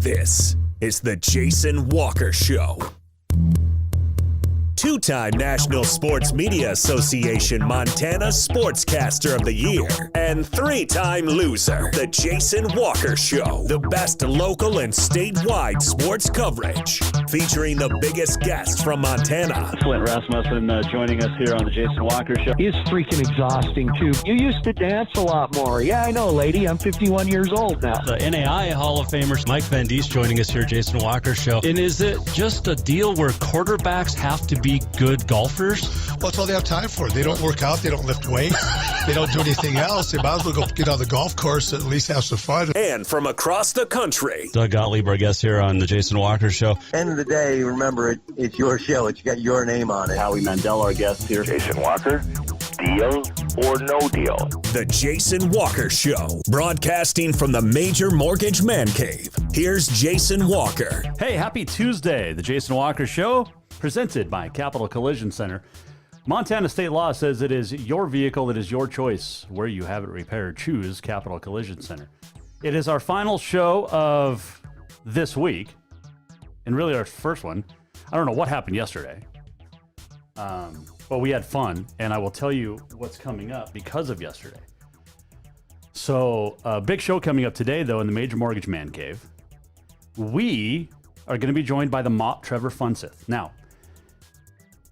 This is the Jason Walker Show. Two-time National Sports Media Association Montana Sportscaster of the Year and three-time loser, the Jason Walker Show. The best local and statewide sports coverage, featuring the biggest guests from Montana. Flint Rasmussen joining us here on the Jason Walker Show. He's freaking exhausting, too. You used to dance a lot more. Yeah, I know, lady. I'm 51 years old now. The NAI Hall of Famer Mike Van Diest joining us here, Jason Walker Show. And is it just a deal where quarterbacks have to be good golfers? Well, that's all they have time for. They don't work out. They don't lift weights. They don't do anything else. They might as well go get on the golf course and at least have some fun. And from across the country, Doug Gottlieb, our guest here on the Jason Walker Show. End of the day, remember, it's your show. It's got your name on it. Howie Mandel, our guest here. Jason Walker, deal or no deal? The Jason Walker Show, broadcasting from the Major Mortgage Man Cave. Here's Jason Walker. Hey, happy Tuesday. The Jason Walker Show, presented by Capital Collision Center. Montana state law says it is your vehicle, it is your choice where you have it repaired. Choose Capital Collision Center. It is our final show of this week, and really our first one. I don't know what happened yesterday, but we had fun, and I will tell you what's coming up because of yesterday. So, a big show coming up today, though, in the Major Mortgage Man Cave. We are going to be joined by the Mop Trevor Funseth. Now,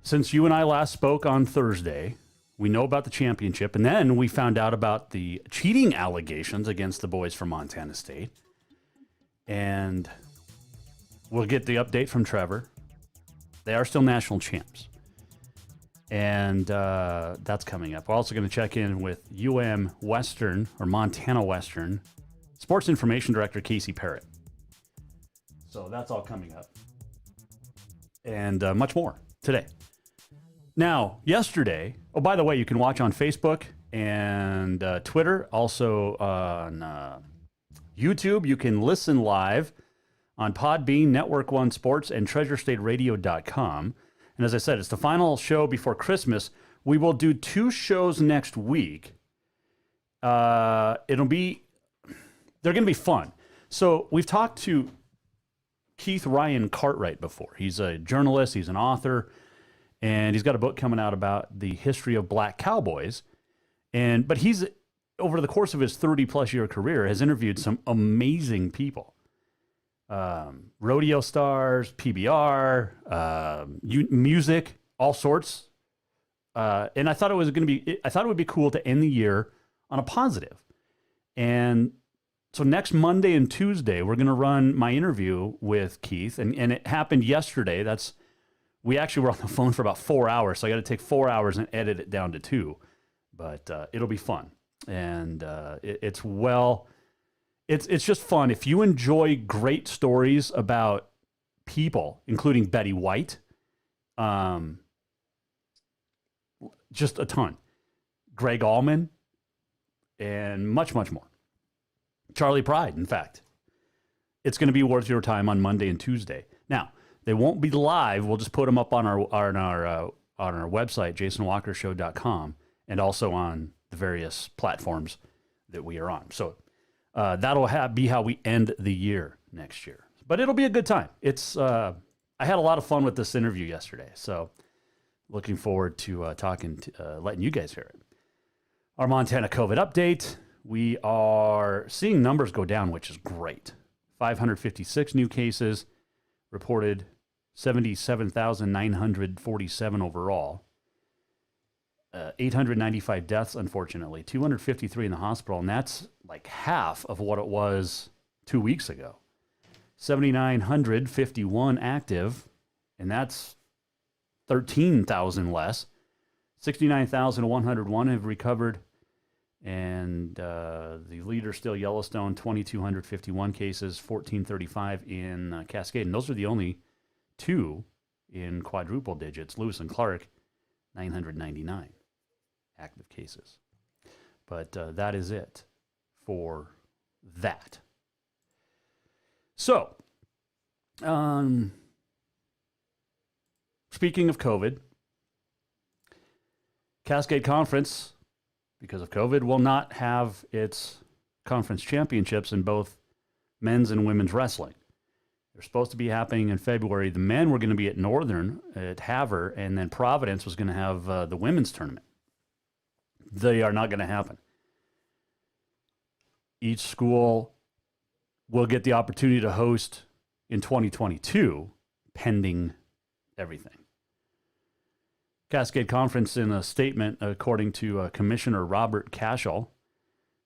since you and I last spoke on Thursday, we know about the championship, and then we found out about the cheating allegations against the boys from Montana State. And we'll get the update from Trevor. They are still national champs. And that's coming up. We're also going to check in with UM Western, or Montana Western, Sports Information Director Casey Parrott. So that's all coming up. And much more today. Now, yesterday, oh, by the way, you can watch on Facebook and Twitter, also on YouTube. You can listen live on Podbean, Network One Sports, and TreasureStateRadio.com. And as I said, it's the final show before Christmas. We will do 2 shows next week. They're going to be fun. So we've talked to Keith Ryan Cartwright before. He's a journalist, he's an author, and he's got a book coming out about the history of black cowboys. But he's, over the course of his 30-plus year career, has interviewed some amazing people. Rodeo stars, PBR, music, all sorts. And I thought it would be cool to end the year on a positive. And so next Monday and Tuesday, we're going to run my interview with Keith, and it happened yesterday. We actually were on the phone for about 4 hours, so I got to take 4 hours and edit it down to 2. But it'll be fun, and it's just fun. If you enjoy great stories about people, including Betty White, just a ton, Greg Allman, and much, much more. Charlie Pride, in fact. It's going to be worth your time on Monday and Tuesday. Now, they won't be live. We'll just put them up on our website, jasonwalkershow.com, and also on the various platforms that we are on. So that'll be how we end the year next year. But it'll be a good time. I had a lot of fun with this interview yesterday, so looking forward to letting you guys hear it. Our Montana COVID update. We are seeing numbers go down, which is great. 556 new cases reported, 77,947 overall. 895 deaths, unfortunately. 253 in the hospital, and that's like half of what it was 2 weeks ago. 7,951 active, and that's 13,000 less. 69,101 have recovered. And the leader still Yellowstone, 2,251 cases, 1,435 in Cascade. And those are the only 2 in quadruple digits. Lewis and Clark, 999 active cases. But that is it for that. So, speaking of COVID, Cascade Conference, because of COVID, will not have its conference championships in both men's and women's wrestling. They're supposed to be happening in February. The men were going to be at Northern, at Havre, and then Providence was going to have the women's tournament. They are not going to happen. Each school will get the opportunity to host in 2022, pending everything. Cascade Conference, in a statement, according to Commissioner Robert Cashel,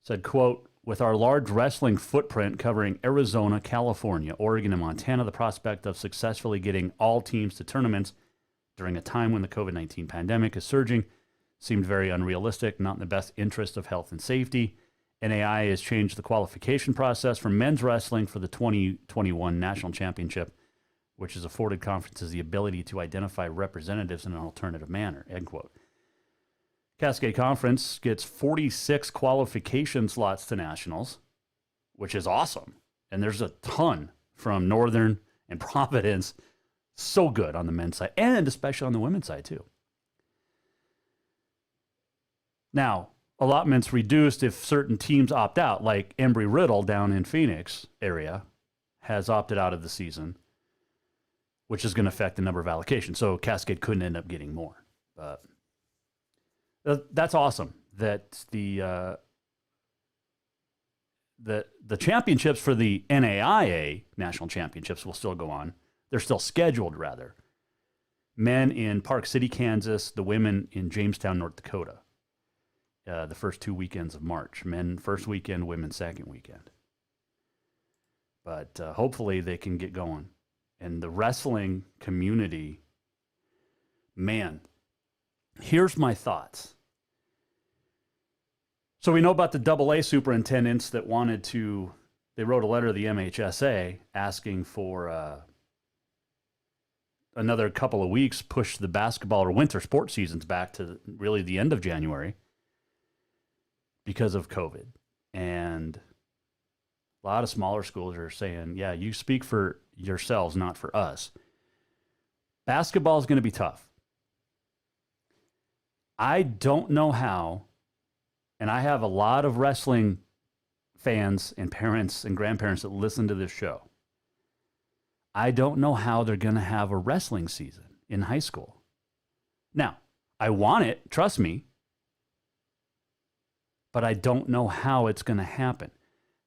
said, quote, with our large wrestling footprint covering Arizona, California, Oregon, and Montana, the prospect of successfully getting all teams to tournaments during a time when the COVID-19 pandemic is surging seemed very unrealistic, not in the best interest of health and safety. NAI has changed the qualification process for men's wrestling for the 2021 National Championship, which has afforded conferences the ability to identify representatives in an alternative manner, end quote. Cascade Conference gets 46 qualification slots to nationals, which is awesome. And there's a ton from Northern and Providence. So good on the men's side, and especially on the women's side, too. Now, allotments reduced if certain teams opt out, like Embry-Riddle down in Phoenix area has opted out of the season, which is going to affect the number of allocations. So Cascade couldn't end up getting more. But that's awesome that the championships for the NAIA national championships will still go on. They're still scheduled, rather. Men in Park City, Kansas, the women in Jamestown, North Dakota. The first 2 weekends of March. Men first weekend, women second weekend. But hopefully they can get going. And the wrestling community, man, here's my thoughts. So we know about the AA superintendents that wanted to, they wrote a letter to the MHSA asking for another couple of weeks, push the basketball or winter sports seasons back to really the end of January because of COVID. And a lot of smaller schools are saying, yeah, you speak for yourselves, not for us. Basketball is going to be tough. I don't know how, and I have a lot of wrestling fans and parents and grandparents that listen to this show. I don't know how they're going to have a wrestling season in high school. Now, I want it, trust me, but I don't know how it's going to happen.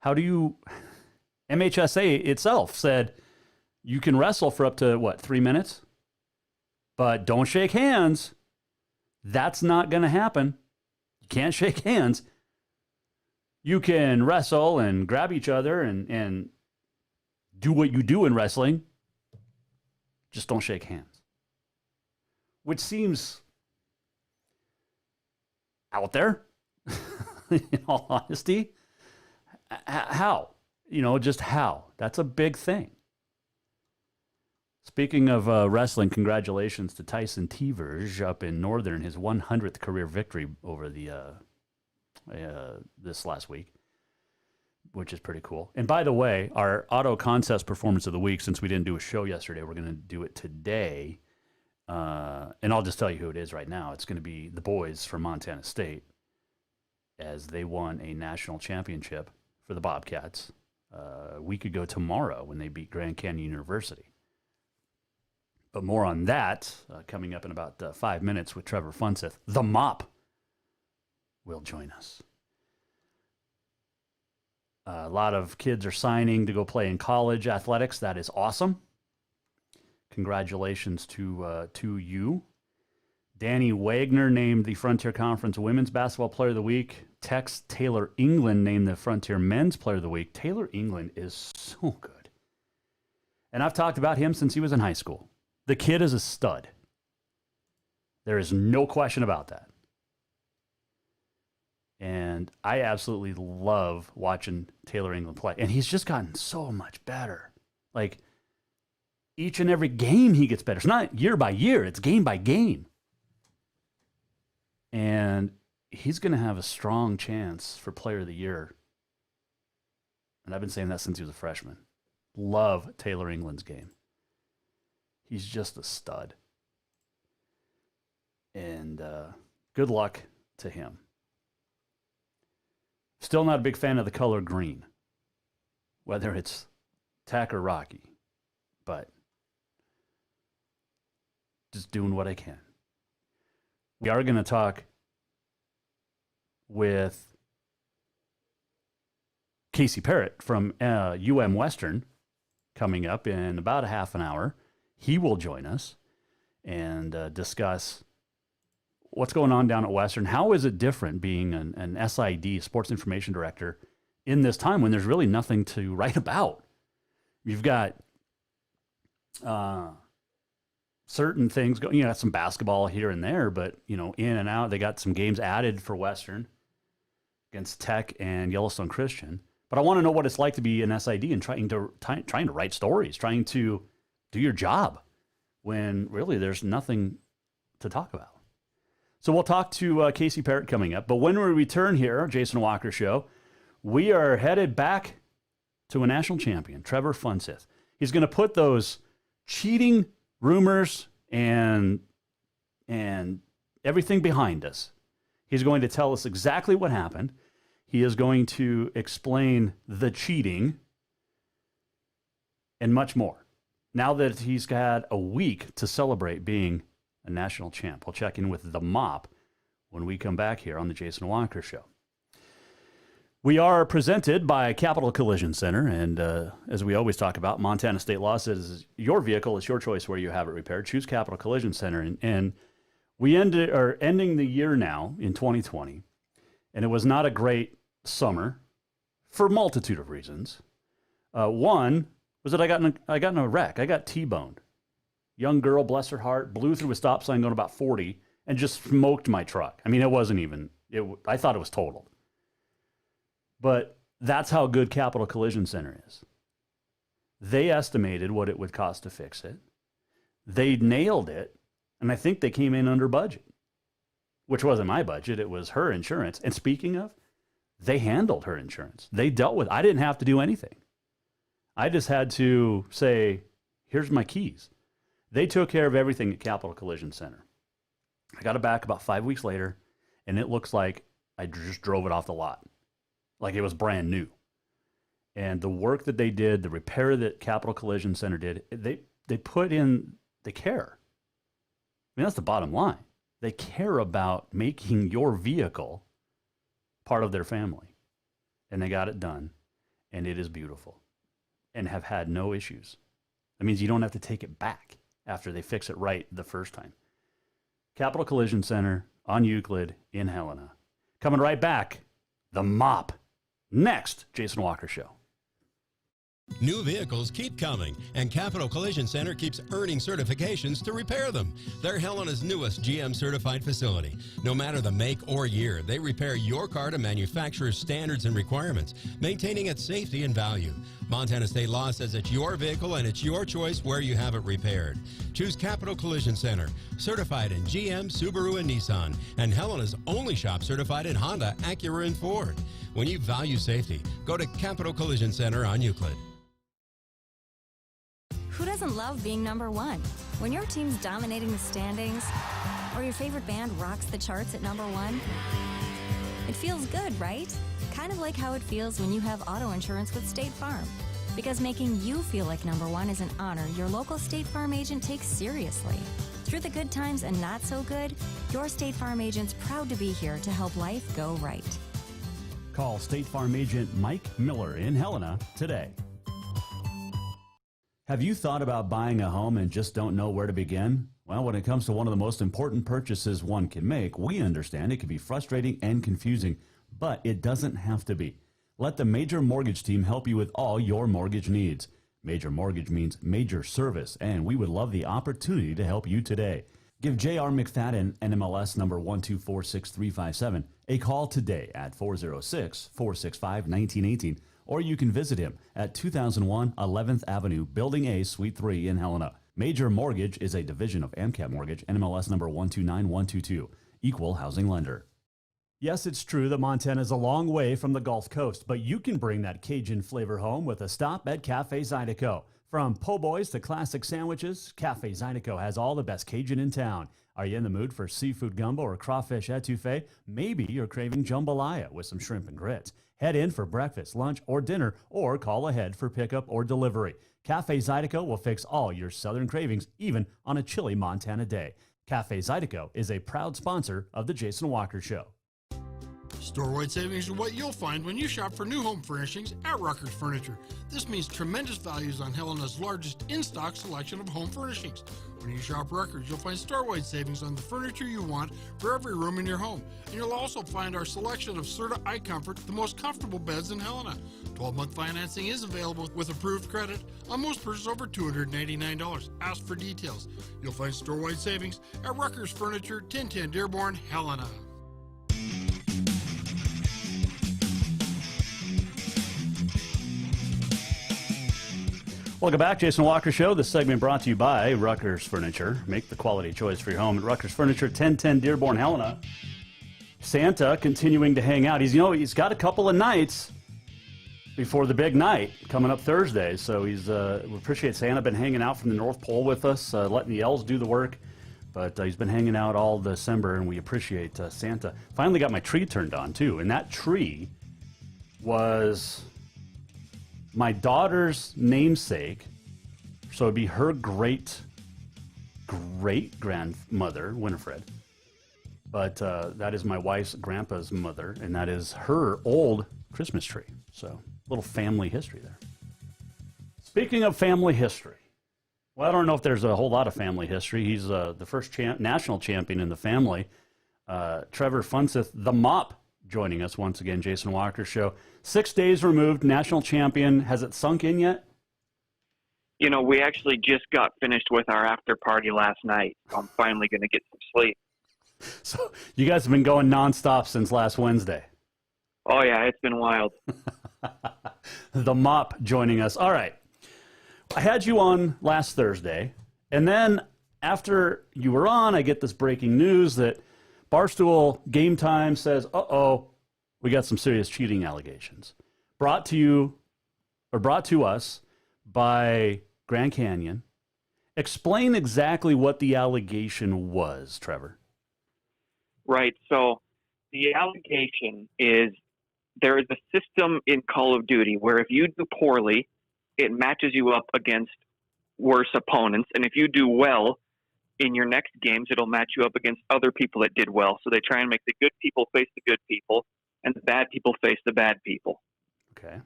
How do you... MHSA itself said you can wrestle for up to, 3 minutes? But don't shake hands. That's not going to happen. You can't shake hands. You can wrestle and grab each other and do what you do in wrestling. Just don't shake hands. Which seems out there, in all honesty. How? Just how? That's a big thing. Speaking of wrestling, congratulations to Tyson Teverge up in Northern, his 100th career victory over this last week, which is pretty cool. And by the way, our auto contest performance of the week, since we didn't do a show yesterday, we're going to do it today. And I'll just tell you who it is right now. It's going to be the boys from Montana State, as they won a national championship for the Bobcats a week ago tomorrow when they beat Grand Canyon University. But more on that coming up in about 5 minutes with Trevor Funseth. The Mop will join us. A lot of kids are signing to go play in college athletics. That is awesome. Congratulations to you. Danny Wagner named the Frontier Conference Women's Basketball Player of the Week. Tex Taylor England named the Frontier Men's Player of the Week. Taylor England is so good. And I've talked about him since he was in high school. The kid is a stud. There is no question about that. And I absolutely love watching Taylor England play. And he's just gotten so much better. Like, each and every game he gets better. It's not year by year. It's game by game. And he's going to have a strong chance for Player of the Year. And I've been saying that since he was a freshman. Love Taylor England's game. He's just a stud. And good luck to him. Still not a big fan of the color green. Whether it's Tech or Rocky. but just doing what I can. We are going to talk with Casey Parrott from UM Western coming up in about a half an hour. He will join us and discuss what's going on down at Western. How is it different being an SID, Sports Information Director, in this time when there's really nothing to write about? You've got certain things going, some basketball here and there, but, in and out. They got some games added for Western against Tech and Yellowstone Christian. But I want to know what it's like to be an SID and trying to write stories, trying to do your job when really there's nothing to talk about. So we'll talk to Casey Parrott coming up. But when we return here, Jason Walker Show, we are headed back to a national champion, Trevor Funseth. He's going to put those cheating rumors and everything behind us. He's going to tell us exactly what happened. He is going to explain the cheating and much more. Now that he's had a week to celebrate being a national champ, we'll check in with the Mop when we come back here on the Jason Walker Show. We are presented by Capital Collision Center, and as we always talk about, Montana State Law says your vehicle is your choice where you have it repaired. Choose Capital Collision Center, and we are ending the year now in 2020, and it was not a great summer for a multitude of reasons. One was that I got in a wreck. I got T-boned. Young girl, bless her heart, blew through a stop sign going about 40 and just smoked my truck. I mean, it wasn't even. I thought it was totaled. But that's how good Capital Collision Center is. They estimated what it would cost to fix it. They nailed it, and I think they came in under budget, which wasn't my budget. It was her insurance. And speaking of, they handled her insurance. They dealt with it. I didn't have to do anything. I just had to say, here's my keys. They took care of everything at Capital Collision Center. I got it back about 5 weeks later, and it looks like I just drove it off the lot. Like it was brand new. And the work that they did, the repair that Capital Collision Center did, they put in, they care. I mean, that's the bottom line. They care about making your vehicle part of their family. And they got it done. And it is beautiful. And have had no issues. That means you don't have to take it back after they fix it right the first time. Capital Collision Center on Euclid in Helena. Coming right back, the Mop. Next, Jason Walker Show. New vehicles keep coming, and Capital Collision Center keeps earning certifications to repair them. They're Helena's newest GM-certified facility. No matter the make or year, they repair your car to manufacturer's standards and requirements, maintaining its safety and value. Montana State Law says it's your vehicle and it's your choice where you have it repaired. Choose Capital Collision Center, certified in GM, Subaru, and Nissan, and Helena's only shop certified in Honda, Acura, and Ford. When you value safety, go to Capital Collision Center on Euclid. Who doesn't love being number one? When your team's dominating the standings, or your favorite band rocks the charts at number one, it feels good, right? Kind of like how it feels when you have auto insurance with State Farm. Because making you feel like number one is an honor your local State Farm agent takes seriously. Through the good times and not so good, your State Farm agent's proud to be here to help life go right. Call State Farm agent Mike Miller in Helena today. Have you thought about buying a home and just don't know where to begin? Well, when it comes to one of the most important purchases one can make, we understand it can be frustrating and confusing, but it doesn't have to be. Let the Major Mortgage team help you with all your mortgage needs. Major Mortgage means major service, and we would love the opportunity to help you today. Give J.R. McFadden, NMLS number 1246357, a call today at 406-465-1918, or you can visit him at 2001 11th Avenue, Building A, Suite 3 in Helena. Major Mortgage is a division of AMCAP Mortgage, NMLS number 129122, equal housing lender. Yes, it's true that Montana is a long way from the Gulf Coast, but you can bring that Cajun flavor home with a stop at Cafe Zydeco. From po' boys to classic sandwiches, Cafe Zydeco has all the best Cajun in town. Are you in the mood for seafood gumbo or crawfish etouffee? Maybe you're craving jambalaya with some shrimp and grits. Head in for breakfast, lunch, or dinner, or call ahead for pickup or delivery. Cafe Zydeco will fix all your southern cravings, even on a chilly Montana day. Cafe Zydeco is a proud sponsor of The Jason Walker Show. Store-wide savings are what you'll find when you shop for new home furnishings at Rucker's Furniture. This means tremendous values on Helena's largest in-stock selection of home furnishings. When you shop Rucker's, you'll find store-wide savings on the furniture you want for every room in your home. And you'll also find our selection of Serta iComfort, the most comfortable beds in Helena. 12-month financing is available with approved credit on most purchases over $299. Ask for details. You'll find store-wide savings at Rucker's Furniture, 1010 Dearborn, Helena. Welcome back, Jason Walker Show. This segment brought to you by Rucker's Furniture. Make the quality choice for your home at Rucker's Furniture, 1010 Dearborn, Helena. Santa continuing to hang out. He's got a couple of nights before the big night coming up Thursday. So we appreciate Santa been hanging out from the North Pole with us, letting the elves do the work. But he's been hanging out all December, and we appreciate Santa. Finally got my tree turned on, too. And that tree was my daughter's namesake, so it'd be her great-great-grandmother, Winifred. But that is my wife's grandpa's mother, and that is her old Christmas tree. So, little family history there. Speaking of family history, well, I don't know if there's a whole lot of family history. He's the first national champion in the family. Trevor Funseth, the Mop, joining us once again, Jason Walker Show. 6 days removed, national champion. Has it sunk in yet? We actually just got finished with our after party last night. I'm finally going to get some sleep. So you guys have been going nonstop since last Wednesday. Oh, yeah, it's been wild. The Mop joining us. All right. I had you on last Thursday, and then after you were on, I get this breaking news that Barstool Game Time says, we got some serious cheating allegations. Brought to us by Grand Canyon. Explain exactly what the allegation was, Trevor. Right. So the allegation is there is a system in Call of Duty where if you do poorly, it matches you up against worse opponents. And if you do well in your next games, it'll match you up against other people that did well. So they try and make the good people face the good people and the bad people face the bad people. Okay.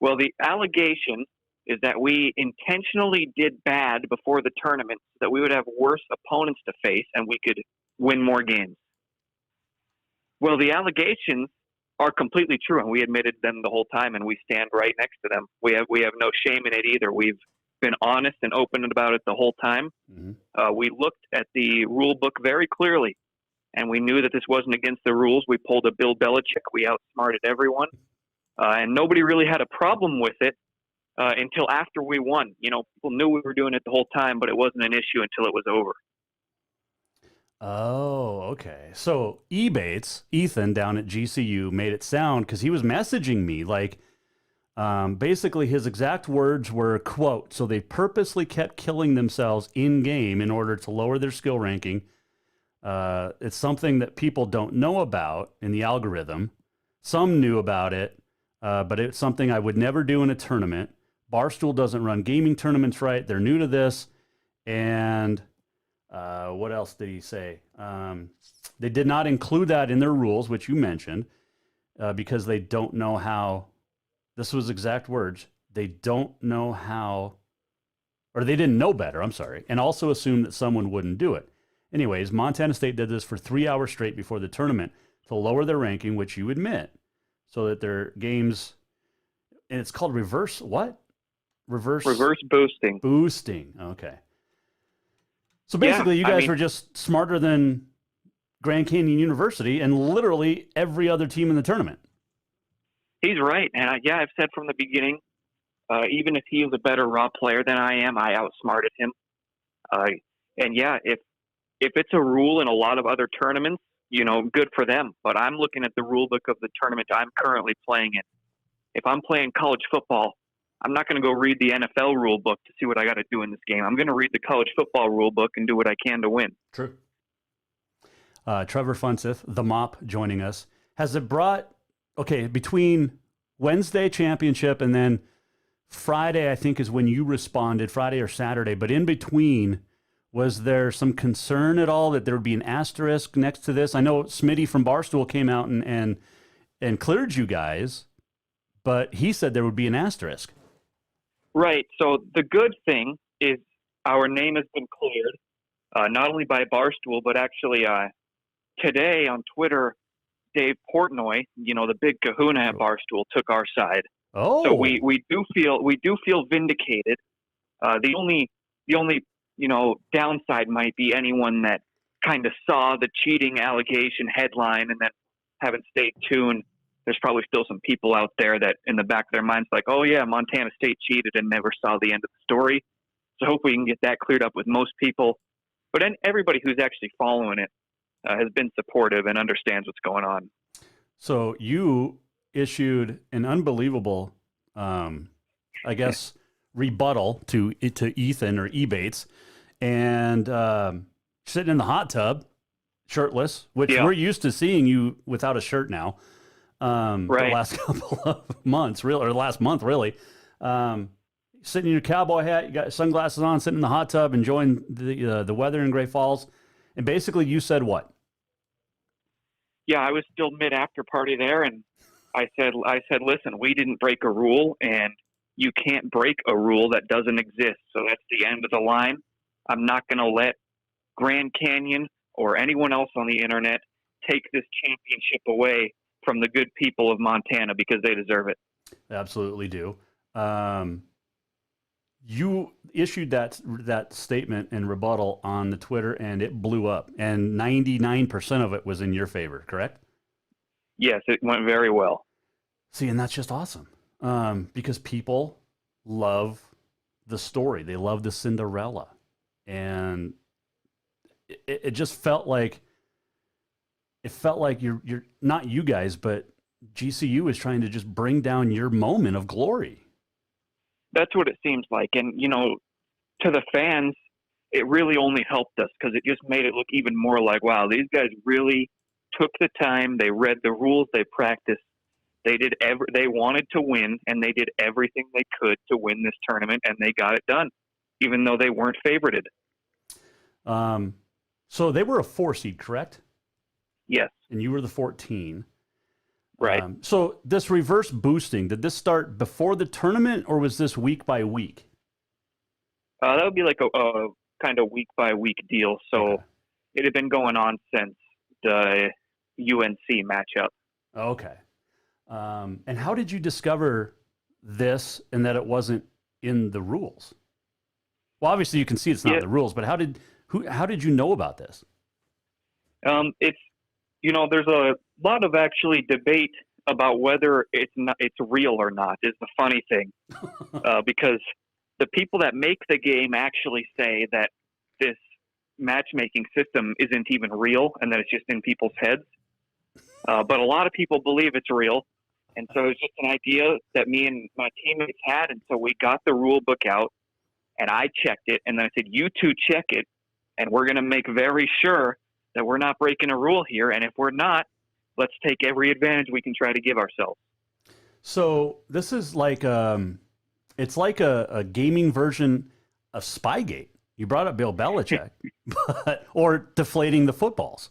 Well, the allegation is that we intentionally did bad before the tournament so that we would have worse opponents to face and we could win more games. Well, the allegations are completely true, and we admitted them the whole time, and we stand right next to them. We have no shame in it either. We've been honest and open about it the whole time. Mm-hmm. We looked at the rule book very clearly, and we knew that this wasn't against the rules. We pulled a Bill Belichick. We outsmarted everyone, and nobody really had a problem with it until after we won. People knew we were doing it the whole time, but it wasn't an issue until it was over. Oh, okay. So Ebates, Ethan down at GCU, made it sound, because he was messaging me, like, basically his exact words were, quote, so they purposely kept killing themselves in-game in order to lower their skill ranking. It's something that people don't know about in the algorithm. Some knew about it, but it's something I would never do in a tournament. Barstool doesn't run gaming tournaments right. They're new to this. And what else did he say? They did not include that in their rules, which you mentioned, because they don't know how. This was exact words. They don't know how, or they didn't know better, I'm sorry, and also assumed that someone wouldn't do it. Anyways, Montana State did this for 3 hours straight before the tournament to lower their ranking, which you admit, so that their games, and it's called reverse boosting. Boosting, okay. So basically, you guys were just smarter than Grand Canyon University and literally every other team in the tournament. He's right. And I've said from the beginning, even if he was a better raw player than I am, I outsmarted him. If it's a rule in a lot of other tournaments, good for them. But I'm looking at the rule book of the tournament I'm currently playing in. If I'm playing college football, I'm not going to go read the NFL rule book to see what I got to do in this game. I'm going to read the college football rule book and do what I can to win. True. Trevor Funseth, the Mop, joining us. Has it brought, between Wednesday championship and then Friday, I think, is when you responded, Friday or Saturday. But in between, was there some concern at all that there would be an asterisk next to this? I know Smitty from Barstool came out and cleared you guys, but he said there would be an asterisk. Right. So the good thing is our name has been cleared, not only by Barstool, but actually today on Twitter, Dave Portnoy, the big kahuna at Barstool, took our side. Oh, so we do feel vindicated. The only downside might be anyone that kind of saw the cheating allegation headline and then haven't stayed tuned. There's probably still some people out there that in the back of their minds like, oh yeah, Montana State cheated and never saw the end of the story. So hopefully we can get that cleared up with most people. But everybody who's actually following it has been supportive and understands what's going on. So you issued an unbelievable, rebuttal to Ethan or Ebates, and sitting in the hot tub, shirtless, which we're used to seeing you without a shirt now. The last couple of months, really, or last month, really. Sitting in your cowboy hat, you got sunglasses on, sitting in the hot tub, enjoying the weather in Great Falls, and basically you said what? Yeah, I was still mid after party there, and I said, listen, we didn't break a rule, and you can't break a rule that doesn't exist. So that's the end of the line. I'm not going to let Grand Canyon or anyone else on the internet take this championship away from the good people of Montana because they deserve it. They absolutely do. You issued that statement and rebuttal on the Twitter, and it blew up. And 99% of it was in your favor, correct? Yes, it went very well. See, and that's just awesome. Because people love the story. They love the Cinderella. And it just felt like you're not you guys, but GCU is trying to just bring down your moment of glory. That's what it seems like. And, to the fans, it really only helped us because it just made it look even more like, wow, these guys really took the time. They read the rules. They practiced. They wanted to win, and they did everything they could to win this tournament, and they got it done, even though they weren't favorited. So they were a 4 seed, correct? Yes. And you were the 14. Right. So this reverse boosting, did this start before the tournament, or was this week by week? That would be like a kind of week by week deal. So it had been going on since the UNC matchup. Okay. And how did you discover this and that it wasn't in the rules? Well, obviously you can see it's not in the rules, but how did you know about this? It's, there's a lot of actually debate about whether it's real or not is the funny thing. Because the people that make the game actually say that this matchmaking system isn't even real and that it's just in people's heads. But a lot of people believe it's real. And so it's just an idea that me and my teammates had. And so we got the rule book out and I checked it. And then I said, you two check it. And we're going to make very sure that we're not breaking a rule here. And if we're not, let's take every advantage we can try to give ourselves. So this is like, it's like a gaming version of Spygate. You brought up Bill Belichick, or deflating the footballs.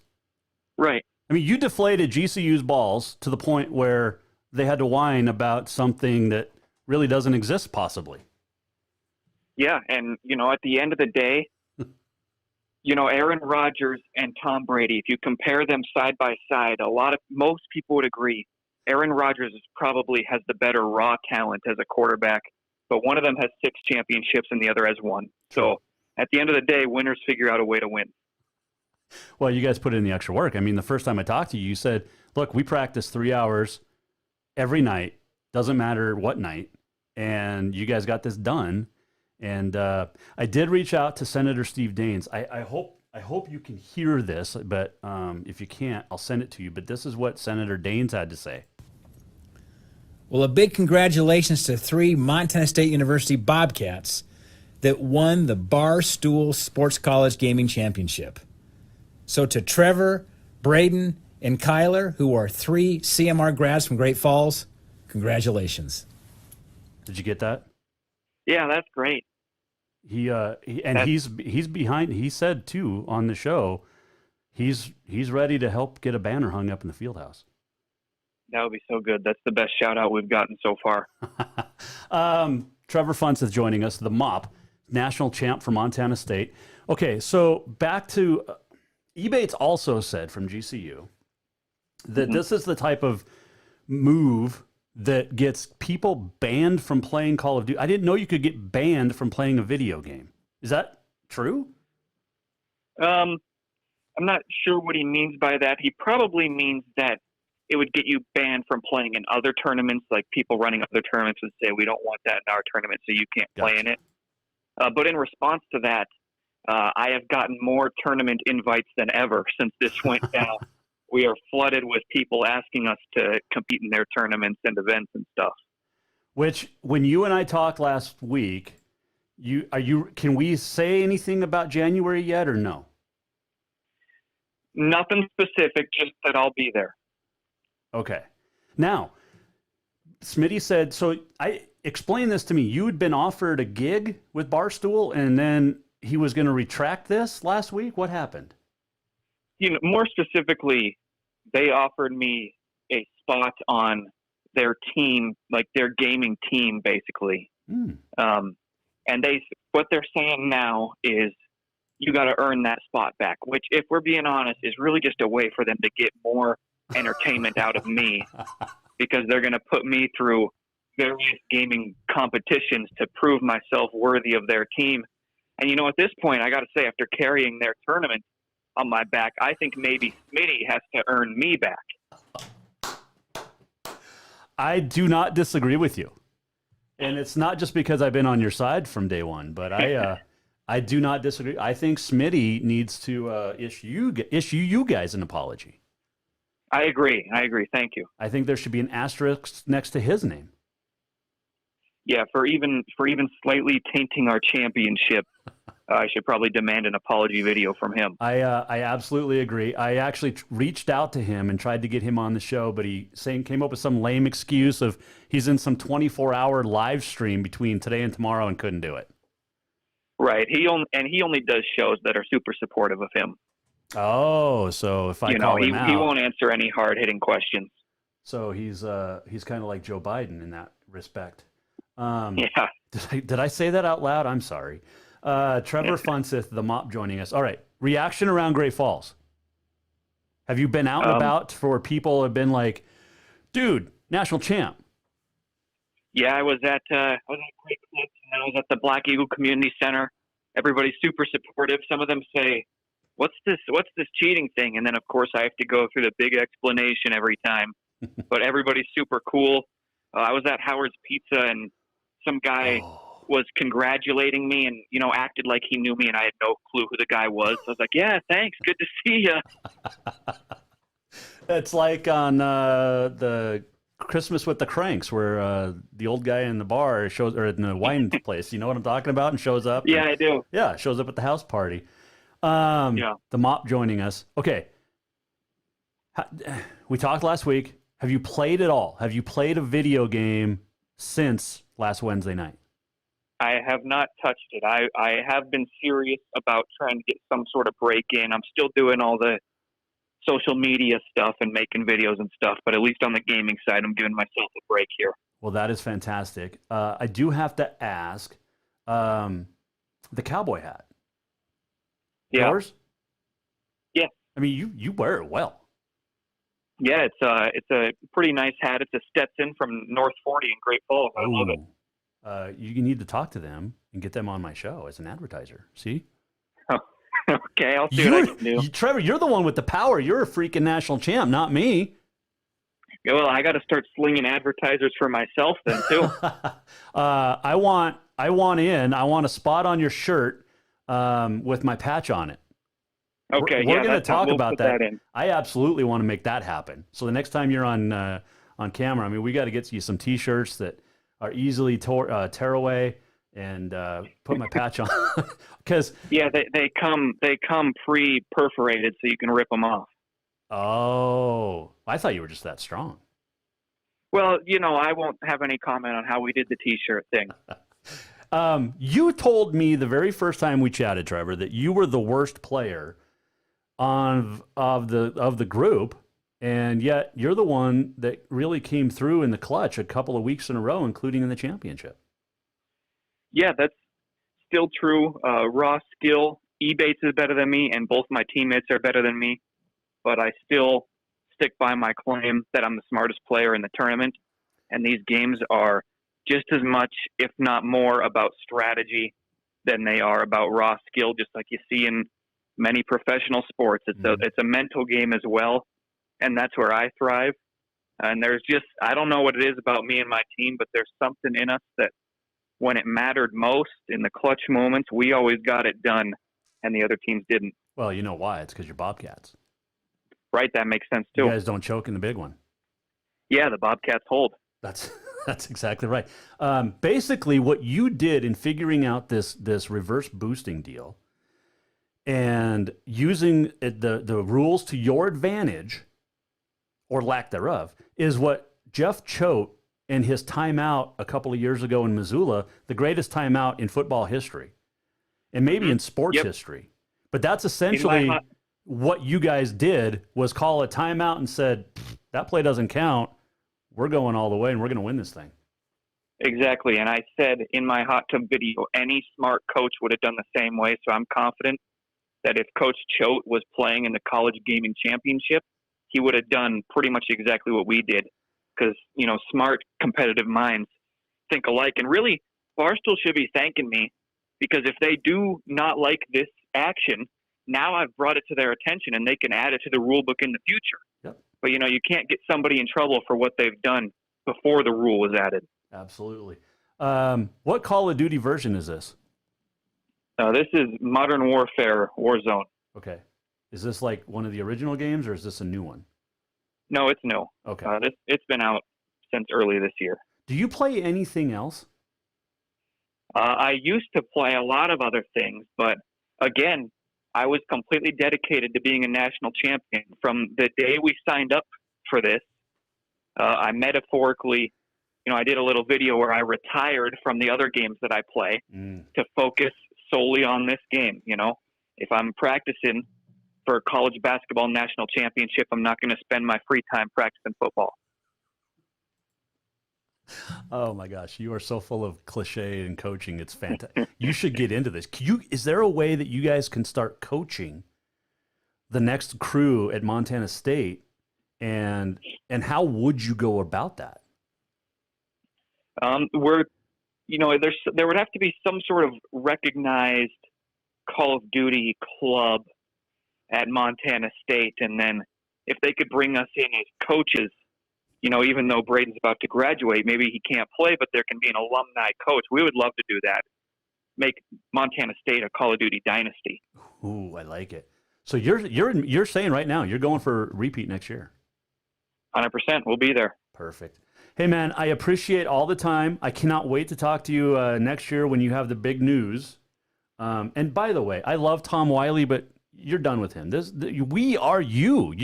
Right. I mean, you deflated GCU's balls to the point where they had to whine about something that really doesn't exist, possibly. Yeah, and, at the end of the day, Aaron Rodgers and Tom Brady, if you compare them side by side, most people would agree Aaron Rodgers probably has the better raw talent as a quarterback, but one of them has 6 championships and the other has 1. So at the end of the day, winners figure out a way to win. Well, you guys put in the extra work. I mean, the first time I talked to you, you said, look, we practice 3 hours every night, doesn't matter what night, and you guys got this done. And I did reach out to Senator Steve Daines. I hope you can hear this, but if you can't, I'll send it to you. But this is what Senator Daines had to say. Well, a big congratulations to 3 Montana State University Bobcats that won the Barstool Sports College Gaming Championship. So to Trevor, Braden, and Kyler, who are 3 CMR grads from Great Falls, congratulations. Did you get that? Yeah, that's great. He's behind. He said too on the show, he's ready to help get a banner hung up in the field house. That would be so good. That's the best shout out we've gotten so far. Trevor Funtz is joining us, the MOP, national champ for Montana State. Okay, so back to Ebates also said from GCU that this is the type of move that gets people banned from playing Call of Duty. I didn't know you could get banned from playing a video game. Is that true? I'm not sure what he means by that. He probably means that it would get you banned from playing in other tournaments, like people running other tournaments would say, we don't want that in our tournament, so you can't play in it. But in response to that, I have gotten more tournament invites than ever since this went down. We are flooded with people asking us to compete in their tournaments and events and stuff. Which, when you and I talked last week, can we say anything about January yet or no? Nothing specific, just that I'll be there. Okay. Now, Smitty said, so explain this to me. You had been offered a gig with Barstool, and then he was going to retract this last week. What happened? More specifically, they offered me a spot on their team, like their gaming team, basically. And what they're saying now is you got to earn that spot back, which, if we're being honest, is really just a way for them to get more entertainment out of me, because they're going to put me through various gaming competitions to prove myself worthy of their team. And at this point, I got to say, after carrying their tournament on my back, I think maybe Smitty has to earn me back. I do not disagree with you. And it's not just because I've been on your side from day one, but I do not disagree. I think Smitty needs to issue you guys an apology. I agree. Thank you. I think there should be an asterisk next to his name. Yeah, for even slightly tainting our championship, I should probably demand an apology video from him. I absolutely agree. I actually reached out to him and tried to get him on the show, but he came up with some lame excuse of he's in some 24-hour live stream between today and tomorrow and couldn't do it. Right. He only does shows that are super supportive of him. Oh, so if I call him out, he won't answer any hard-hitting questions. So he's kind of like Joe Biden in that respect. Yeah. Did I say that out loud? I'm sorry. Trevor Funseth, the MOP, joining us. All right. Reaction around Great Falls. Have you been out and about for people who have been like, dude, national champ? Yeah, I was at Great Clips, and I was at the Black Eagle Community Center. Everybody's super supportive. Some of them say, what's this cheating thing? And then, of course, I have to go through the big explanation every time. But everybody's super cool. I was at Howard's Pizza, and some guy was congratulating me and, acted like he knew me, and I had no clue who the guy was. So I was like, yeah, thanks. Good to see you. It's like on the Christmas with the Cranks, where the old guy in the bar shows, or in the wine place, you know what I'm talking about, and shows up. Yeah, I do. Yeah, shows up at the house party. The MOP joining us. Okay. We talked last week. Have you played at all? Have you played a video game since last Wednesday night? I have not touched it. I have been serious about trying to get some sort of break in. I'm still doing all the social media stuff and making videos and stuff, but at least on the gaming side, I'm giving myself a break here. Well, that is fantastic. I do have to ask, the cowboy hat. Yeah. Yours? Yeah. I mean, you wear it well. Yeah, it's a pretty nice hat. It's a Stetson from North 40 in Great Falls. I love it. You need to talk to them and get them on my show as an advertiser. See? Okay, I'll see what I can do. Trevor, you're the one with the power. You're a freaking national champ, not me. Yeah, well, I got to start slinging advertisers for myself then too. I want a spot on your shirt with my patch on it. Okay, we're going to talk we'll about put that in. I absolutely want to make that happen. So the next time you're on camera, I mean, we got to get you some T-shirts that are easily tear away and put my patch on. Because they come pre-perforated, so you can rip them off. Oh, I thought you were just that strong. Well, I won't have any comment on how we did the T-shirt thing. You told me the very first time we chatted, Trevor, that you were the worst player of the group, and yet you're the one that really came through in the clutch a couple of weeks in a row, including in the championship. Yeah, that's still true. Raw skill, Ebates is better than me, and both my teammates are better than me. But I still stick by my claim that I'm the smartest player in the tournament. And these games are just as much, if not more, about strategy than they are about raw skill, just like you see in many professional sports. It's a mental game as well, and that's where I thrive. And there's just, I don't know what it is about me and my team, but there's something in us that when it mattered most, in the clutch moments, we always got it done, and the other teams didn't. Well, you know why? It's because you're Bobcats. Right, that makes sense too. You guys don't choke in the big one. Yeah, the Bobcats hold. That's exactly right. Basically, what you did in figuring out this reverse boosting deal and using the rules to your advantage, or lack thereof, is what Jeff Choate and his timeout a couple of years ago in Missoula, the greatest timeout in football history, and maybe in sports history. But that's essentially what you guys did, was call a timeout and said, that play doesn't count. We're going all the way, and we're going to win this thing. Exactly. And I said in my hot tub video, any smart coach would have done the same way. So I'm confident that if Coach Choate was playing in the college gaming championship, he would have done pretty much exactly what we did. Because, you know, smart, competitive minds think alike. And really, Barstool should be thanking me, because if they do not like this action, now I've brought it to their attention and they can add it to the rule book in the future. Yep. But, you know, you can't get somebody in trouble for what they've done before the rule was added. Absolutely. What Call of Duty version is this? This is Modern Warfare Warzone. Okay. Is this like one of the original games, or is this a new one? No, it's new. Okay. It's been out since early this year. Do you play anything else? I used to play a lot of other things, but again, I was completely dedicated to being a national champion. From the day we signed up for this, I metaphorically, you know, I did a little video where I retired from the other games that I play to focus solely on this game. You know, if I'm practicing for a college basketball national championship, I'm not going to spend my free time practicing football. Oh my gosh, you are so full of cliche and coaching. It's fantastic. You should get into this. Is there a way that you guys can start coaching the next crew at Montana State, and how would you go about that? There would have to be some sort of recognized Call of Duty club at Montana State, and then if they could bring us in as coaches, you know, even though Braden's about to graduate, maybe he can't play, but there can be an alumni coach. We would love to do that. Make Montana State a Call of Duty dynasty. Ooh, I like it. So you're saying right now you're going for repeat next year? 100%. We'll be there. Perfect. Hey man, I appreciate all the time. I cannot wait to talk to you next year when you have the big news. And by the way, I love Tom Wiley, but you're done with him. We are you.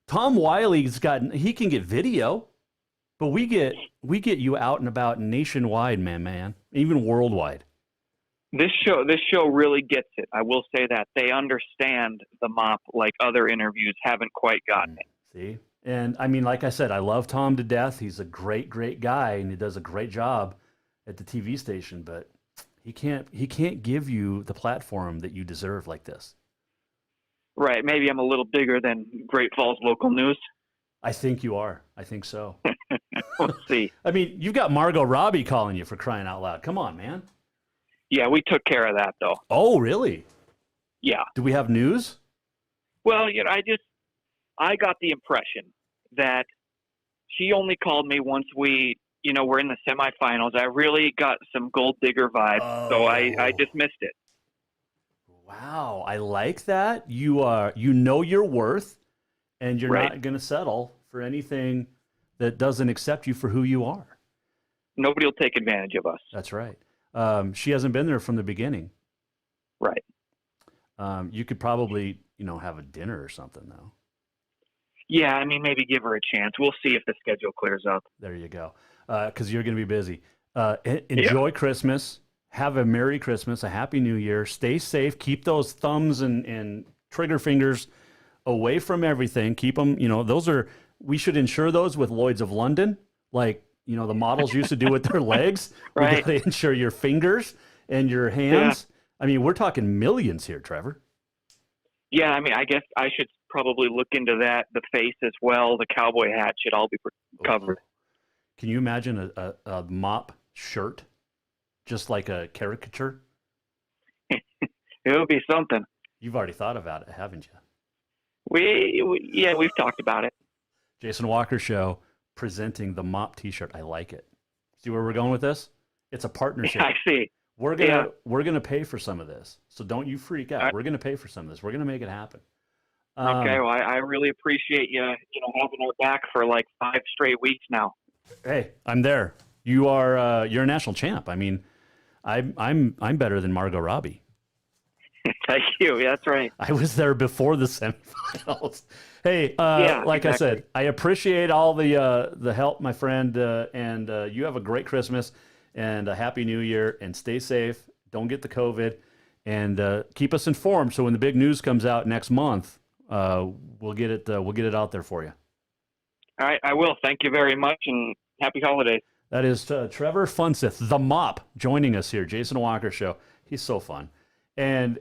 Tom Wiley's he can get video, but we get you out and about nationwide, man, even worldwide. This show really gets it. I will say that they understand the mop like other interviews haven't quite gotten it. See, and I mean, like I said, I love Tom to death. He's a great guy, and he does a great job at the TV station. But he can't give you the platform that you deserve like this. Right. Maybe I'm a little bigger than Great Falls local news. I think you are. I think so. We'll see. I mean, you've got Margot Robbie calling you, for crying out loud. Come on, man. Yeah, we took care of that, though. Oh, really? Yeah. Do we have news? Well, you know, I got the impression that she only called me once we're in the semifinals. I really got some gold digger vibes, so I dismissed it. Wow, I like that. You know your worth, and you're not going to settle for anything that doesn't accept you for who you are. Nobody will take advantage of us. That's right. She hasn't been there from the beginning. Right. You could probably, have a dinner or something, though. Yeah, I mean, maybe give her a chance. We'll see if the schedule clears up. There you go. Because you're going to be busy. Enjoy Christmas. Have a Merry Christmas, a Happy New Year. Stay safe. Keep those thumbs and trigger fingers away from everything. Keep them, we should insure those with Lloyd's of London, like, the models used to do with their legs. Right. We got to insure your fingers and your hands. Yeah. I mean, we're talking millions here, Trevor. Yeah, I mean, I guess I should probably look into that. The face as well, the cowboy hat should all be covered. Can you imagine a mop shirt, just like a caricature? It would be something. You've already thought about it, haven't you? We've talked about it. Jason Walker Show presenting the mop T-shirt. I like it. See where we're going with this? It's a partnership. I see. We're gonna pay for some of this, so don't you freak out. We're gonna pay for some of this. We're gonna make it happen. Okay. Well, I really appreciate you, having our back for like 5 straight weeks now. Hey, I'm there. You're a national champ. I mean, I'm better than Margot Robbie. Thank you. That's right. I was there before the semifinals. Hey, like exactly. I said, I appreciate all the help, my friend, and you have a great Christmas and a Happy New Year, and stay safe. Don't get the COVID, and keep us informed. So when the big news comes out next month, we'll get it out there for you. All right, I will. Thank you very much, and happy holidays. That is Trevor Funseth, the mop, joining us here. Jason Walker Show. He's so fun, and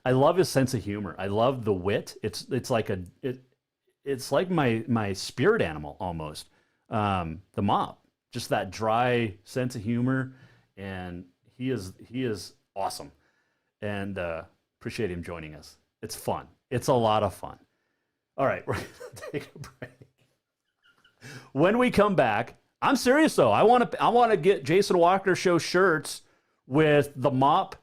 I love his sense of humor. I love the wit. It's like my spirit animal almost. The mop, just that dry sense of humor, and he is awesome, and appreciate him joining us. It's fun. It's a lot of fun. All right, we're gonna take a break. When we come back, I'm serious though. I want to get Jason Walker Show shirts with the mop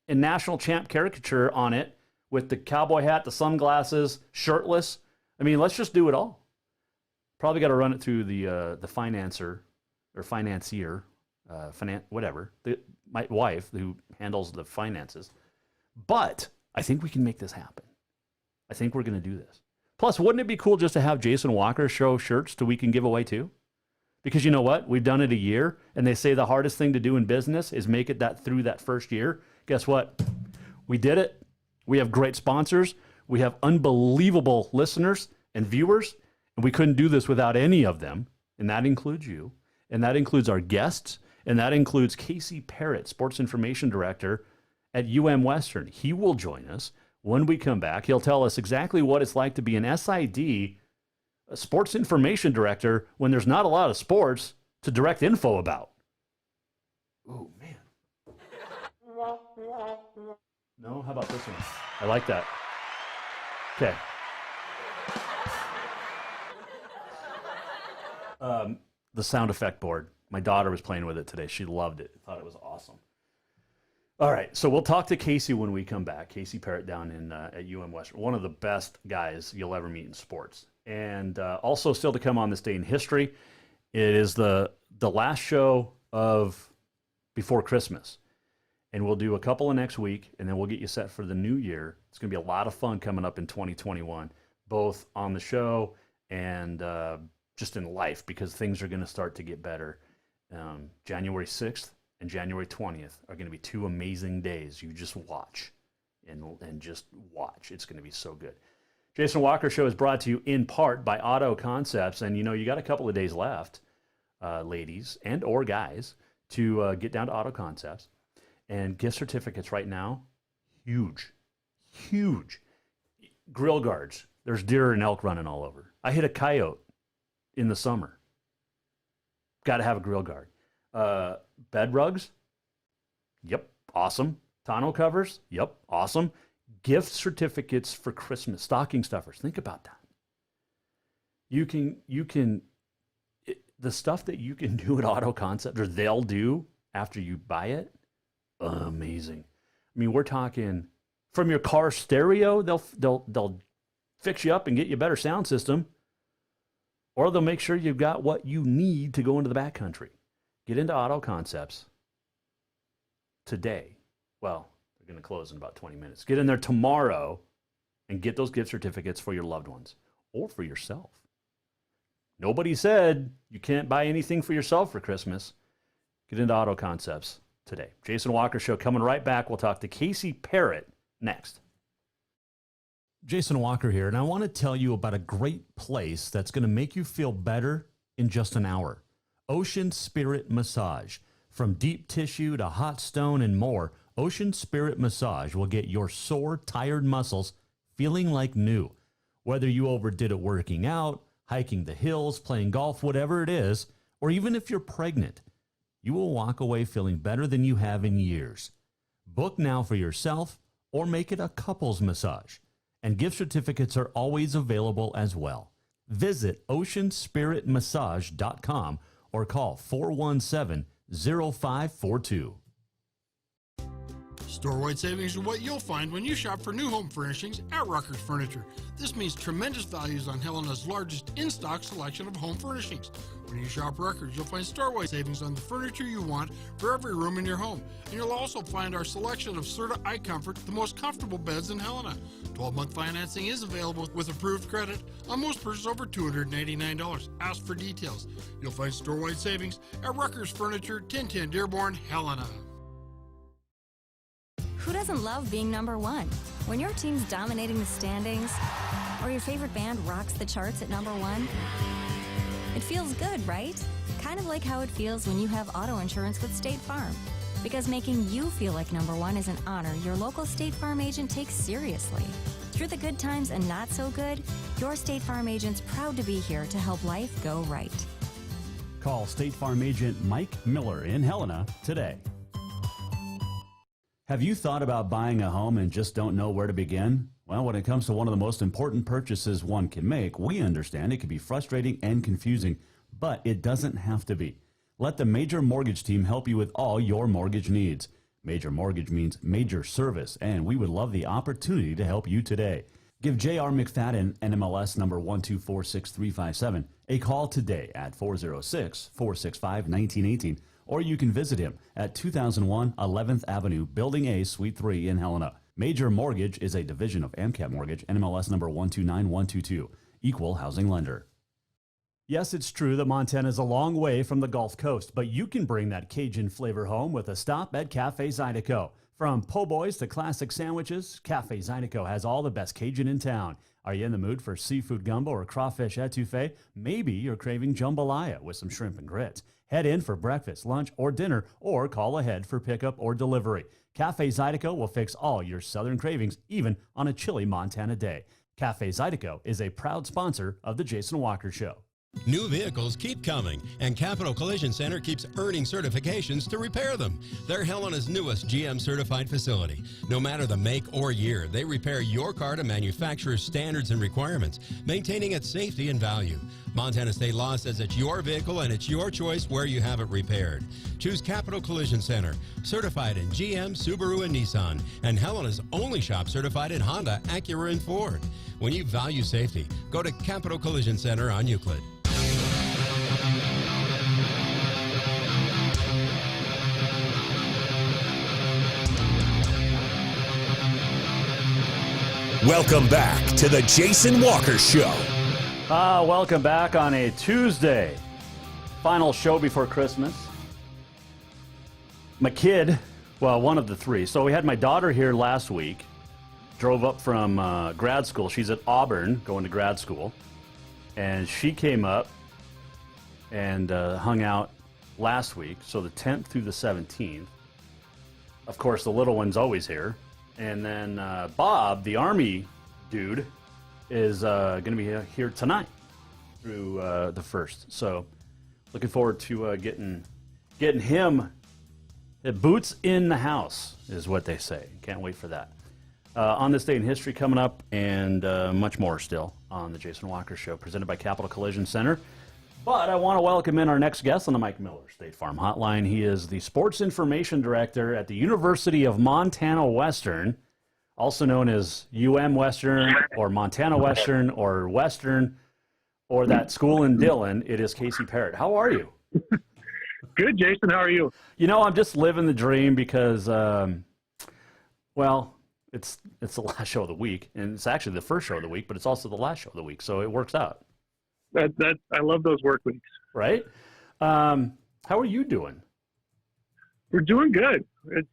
and national champ caricature on it, with the cowboy hat, the sunglasses, shirtless. I mean, let's just do it all. Probably got to run it through the financier, whatever. My wife who handles the finances. But I think we can make this happen. I think we're going to do this. Plus, wouldn't it be cool just to have Jason Walker Show shirts that we can give away too? Because you know what? We've done it a year, and they say the hardest thing to do in business is make it through that first year. Guess what? We did it. We have great sponsors. We have unbelievable listeners and viewers, and we couldn't do this without any of them, and that includes you, and that includes our guests, and that includes Casey Parrott, Sports Information Director at Western. He will join us when we come back. He'll tell us exactly what it's like to be an SID, a Sports Information Director, when there's not a lot of sports to direct info about. Oh, man. No? How about this one? I like that. Okay. The sound effect board. My daughter was playing with it today. She loved it. Thought it was awesome. All right, so we'll talk to Casey when we come back. Casey Parrott down at Western. One of the best guys you'll ever meet in sports. And also still to come on this day in history, it is the last show of before Christmas. And we'll do a couple of next week, and then we'll get you set for the new year. It's going to be a lot of fun coming up in 2021, both on the show and just in life, because things are going to start to get better. January 6th and January 20th are going to be 2 amazing days. You just watch and just watch. It's going to be so good. Jason Walker Show is brought to you in part by Auto Concepts. And, you got a couple of days left, ladies and or guys, to get down to Auto Concepts. And gift certificates right now, huge. Grill guards. There's deer and elk running all over. I hit a coyote in the summer. Got to have a grill guard. Bed rugs. Yep, awesome. Tonneau covers. Yep, awesome. Gift certificates for Christmas. Stocking stuffers. Think about that. You can the stuff that you can do at Auto Concept, or they'll do after you buy it. Amazing. I mean, we're talking from your car stereo, they'll fix you up and get you a better sound system, or they'll make sure you've got what you need to go into the backcountry. Get into Auto Concepts today. Well, they're going to close in about 20 minutes. Get in there tomorrow and get those gift certificates for your loved ones or for yourself. Nobody said you can't buy anything for yourself for Christmas. Get into Auto Concepts today. Jason Walker Show coming right back. We'll talk to Casey Parrott next. Jason Walker here, and I want to tell you about a great place that's going to make you feel better in just an hour. Ocean Spirit Massage. From deep tissue to hot stone and more, Ocean Spirit Massage will get your sore, tired muscles feeling like new. Whether you overdid it working out, hiking the hills, playing golf, whatever it is, or even if you're pregnant, you will walk away feeling better than you have in years. Book now for yourself or make it a couples massage. And gift certificates are always available as well. Visit oceanspiritmassage.com or call 417-0542. Store-wide savings are what you'll find when you shop for new home furnishings at Ruckers Furniture. This means tremendous values on Helena's largest in-stock selection of home furnishings. When you shop Ruckers, you'll find store-wide savings on the furniture you want for every room in your home. And you'll also find our selection of Serta iComfort, the most comfortable beds in Helena. 12-month financing is available with approved credit on most purchases over $289. Ask for details. You'll find store-wide savings at Ruckers Furniture, 1010 Dearborn, Helena. Who doesn't love being number one? When your team's dominating the standings, or your favorite band rocks the charts at number one, it feels good, right? Kind of like how it feels when you have auto insurance with State Farm. Because making you feel like number one is an honor your local State Farm agent takes seriously. Through the good times and not so good, your State Farm agent's proud to be here to help life go right. Call State Farm agent Mike Miller in Helena today. Have you thought about buying a home and just don't know where to begin? Well, when it comes to one of the most important purchases one can make, we understand it can be frustrating and confusing, but it doesn't have to be. Let the Major Mortgage team help you with all your mortgage needs. Major Mortgage means major service, and we would love the opportunity to help you today. Give J.R. McFadden, NMLS number 1246357, a call today at 406-465-1918. Or you can visit him at 2001 11th Avenue, Building A, Suite 3 in Helena. Major Mortgage is a division of AMCAP Mortgage, NMLS number 129122, equal housing lender. Yes, it's true that Montana is a long way from the Gulf Coast, but you can bring that Cajun flavor home with a stop at Cafe Zydeco. From po' boys to classic sandwiches, Cafe Zydeco has all the best Cajun in town. Are you in the mood for seafood gumbo or crawfish etouffee? Maybe you're craving jambalaya with some shrimp and grits. Head in for breakfast, lunch, or dinner, or call ahead for pickup or delivery. Cafe Zydeco will fix all your southern cravings, even on a chilly Montana day. Cafe Zydeco is a proud sponsor of The Jason Walker Show. New vehicles keep coming, and Capital Collision Center keeps earning certifications to repair them. They're Helena's newest GM-certified facility. No matter the make or year, they repair your car to manufacturer's standards and requirements, maintaining its safety and value. Montana state law says it's your vehicle and it's your choice where you have it repaired. Choose Capital Collision Center, certified in GM, Subaru, and Nissan, and Helena's only shop certified in Honda, Acura, and Ford. When you value safety, go to Capital Collision Center on Euclid. Welcome back to the Jason Walker Show. Welcome back on a Tuesday. Final show before Christmas. My kid, well, one of the three. So we had my daughter here last week. Drove up from grad school. She's at Auburn going to grad school. And she came up and hung out last week. So the 10th through the 17th. Of course, the little one's always here. And then Bob, the Army dude, is going to be here tonight through the 1st. So looking forward to getting him boots in the house is what they say. Can't wait for that. On this day in history coming up, and much more still on the Jason Walker Show, presented by Capital Collision Center. But I want to welcome in our next guest on the Mike Miller State Farm Hotline. He is the Sports Information Director at the University of Montana Western, also known as UM Western or Montana Western or Western or that school in Dillon. It is Casey Parrott. How are you? Good, Jason. How are you? You know, I'm just living the dream because, well, it's the last show of the week, and it's actually the first show of the week, but it's also the last show of the week, so it works out. I love those work weeks. Right? How are you doing? We're doing good. It's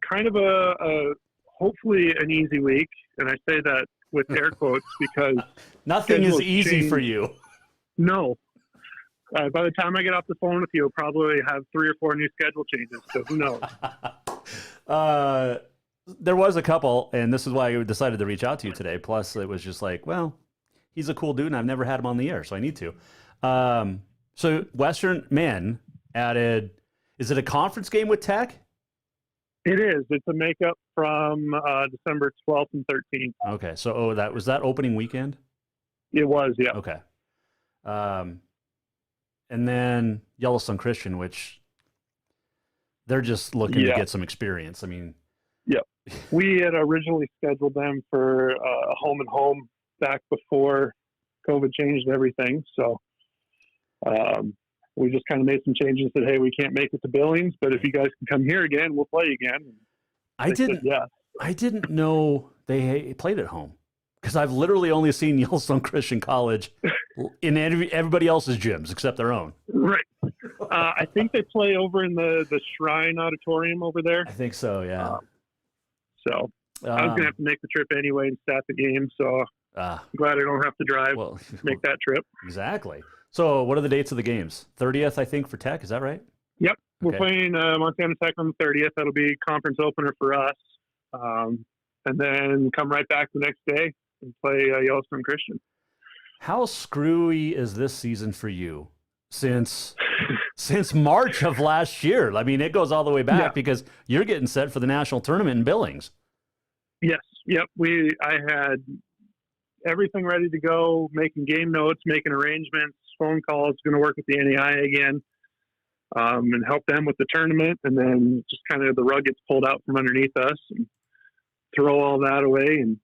kind of a hopefully an easy week, and I say that with air quotes because nothing is easy for you. No. By the time I get off the phone with you, I'll probably have 3 or 4 new schedule changes, so who knows? There was a couple, and this is why I decided to reach out to you today. Plus, it was just like, well, he's a cool dude, and I've never had him on the air, so I need to. So Western men added, is it a conference game with Tech? It is. It's a makeup from December 12th and 13th. Okay, so that was that opening weekend? It was, yeah. Okay. And then Yellowstone Christian, which they're just looking to get some experience. I mean, yeah, we had originally scheduled them for home and home back before COVID changed everything. So we just kind of made some changes. Said, hey, we can't make it to Billings, but if you guys can come here again, we'll play again. I didn't know they played at home because I've literally only seen Yellowstone Christian College in everybody else's gyms except their own. Right. I think they play over in the Shrine Auditorium over there. I think so, yeah. So I was going to have to make the trip anyway and stat the game, so I'm glad I don't have to drive make that trip. Exactly. So what are the dates of the games? 30th, I think, for Tech. Is that right? Yep. We're playing Montana Tech on the 30th. That'll be conference opener for us. And then come right back the next day and play Yellowstone Christian. How screwy is this season for you since March of last year? I mean, it goes all the way back because you're getting set for the national tournament in Billings. Yes. Yep. I had everything ready to go, making game notes, making arrangements, phone calls, going to work with the NEI again, and help them with the tournament. And then just kind of the rug gets pulled out from underneath us and throw all that away. And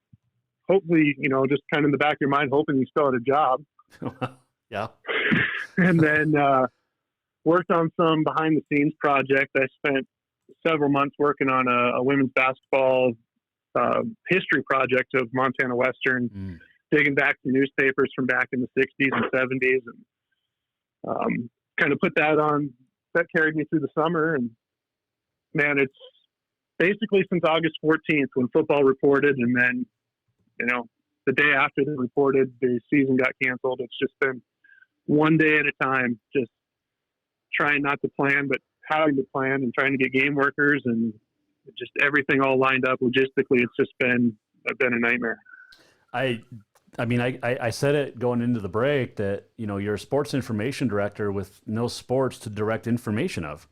hopefully, just kind of in the back of your mind, hoping you still had a job. Yeah. And then worked on some behind the scenes project. I spent several months working on a women's basketball history project of Montana Western, digging back some newspapers from back in the 60s and 70s, and kind of put that on. That carried me through the summer. And man, it's basically since August 14th when football reported, and then the day after they reported the season got canceled. It's just been one day at a time, just trying not to plan, but having to plan and trying to get game workers and just everything all lined up logistically. It's just been a nightmare. I mean, I said it going into the break that, you're a sports information director with no sports to direct information of.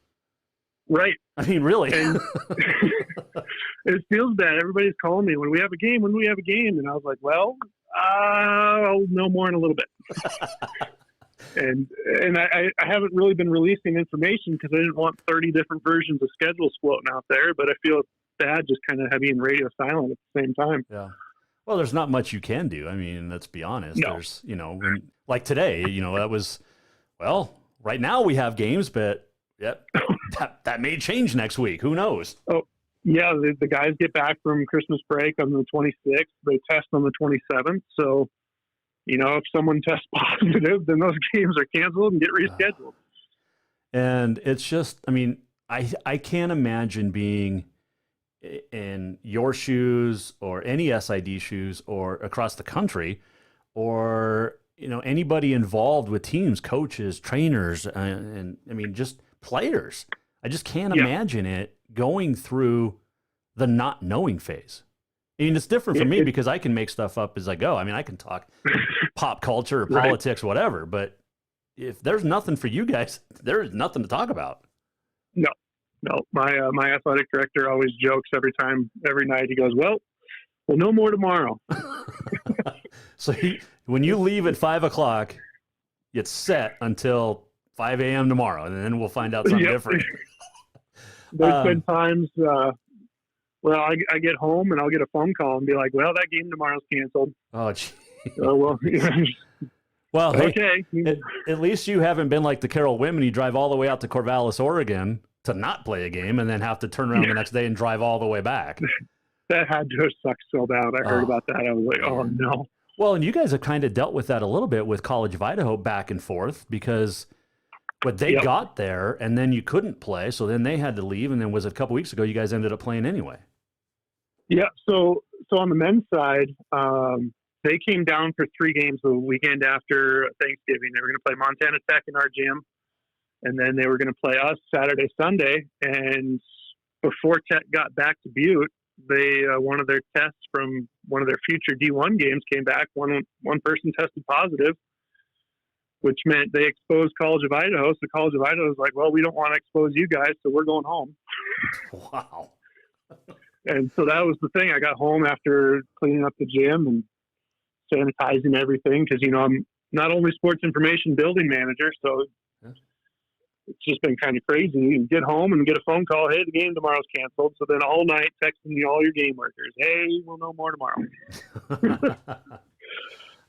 Right. I mean, really. And it feels bad. Everybody's calling me when we have a game. And I was like, well, I'll know more in a little bit. and I haven't really been releasing information because I didn't want 30 different versions of schedules floating out there. But I feel bad just kind of being radio silent at the same time. Yeah. Well, there's not much you can do. I mean, let's be honest. No. There's, like today, that was, right now we have games, but that may change next week. Who knows? Oh, yeah. The guys get back from Christmas break on the 26th. They test on the 27th. So, if someone tests positive, then those games are canceled and get rescheduled. And it's just, I mean, I can't imagine being in your shoes or any SID shoes or across the country or, anybody involved with teams, coaches, trainers, and I mean, just players. I just can't imagine it going through the not knowing phase. I mean, it's different for me because I can make stuff up as I go. I mean, I can talk pop culture or politics, whatever, but if there's nothing for you guys, there is nothing to talk about. No. My athletic director always jokes every night. He goes, well, we'll know more tomorrow. So when you leave at 5:00, it's set until 5 a.m. tomorrow, and then we'll find out something different. There's been times, I get home and I'll get a phone call and be like, well, that game tomorrow's canceled. Oh, gee. Well, okay. At least you haven't been like the Carroll women. You drive all the way out to Corvallis, Oregon to not play a game and then have to turn around the next day and drive all the way back. That had to have sucked so bad. I heard about that. I was like, oh, no. Well, and you guys have kind of dealt with that a little bit with College of Idaho back and forth because what they got there and then you couldn't play. So then they had to leave. And then was it a couple weeks ago, you guys ended up playing anyway? Yeah. So on the men's side, they came down for 3 games the weekend after Thanksgiving. They were going to play Montana Tech in our gym, and then they were going to play us Saturday, Sunday. And before Tech got back to Butte, they one of their tests from one of their future D1 games came back. One person tested positive, which meant they exposed College of Idaho. So College of Idaho was like, well, we don't want to expose you guys, so we're going home. Wow. And so that was the thing. I got home after cleaning up the gym and sanitizing everything because, I'm not only sports information building manager, so it's just been kind of crazy. You get home and get a phone call, hey, the game tomorrow's canceled. So then all night texting you all your game workers, hey, we'll know more tomorrow.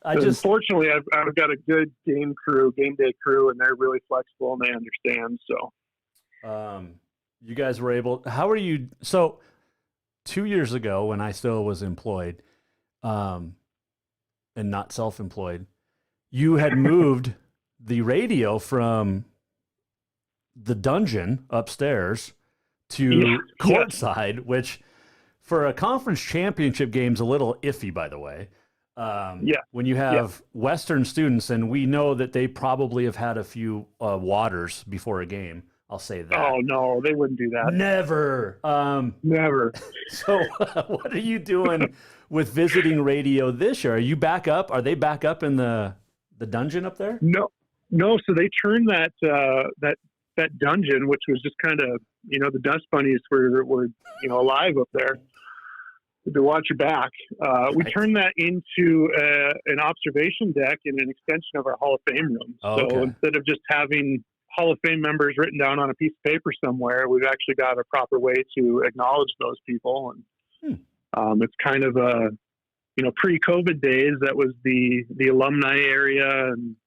Unfortunately, I've got a good game day crew, and they're really flexible and they understand. So, you guys were able. How are you? So, 2 years ago, when I still was employed, and not self-employed, you had moved the radio from the dungeon upstairs to courtside, which for a conference championship game is a little iffy, by the way. When you have Western students, and we know that they probably have had a few waters before a game. I'll say that. Oh no, they wouldn't do that. Never. Never. So what are you doing with visiting radio this year? Are you back up? Are they back up in the dungeon up there? No. So they turned that dungeon, which was just kind of, the dust bunnies were alive up there to watch your back. We turned that into an observation deck and an extension of our Hall of Fame room. So instead of just having Hall of Fame members written down on a piece of paper somewhere, we've actually got a proper way to acknowledge those people. And it's kind of a, pre-COVID days, that was the alumni area, and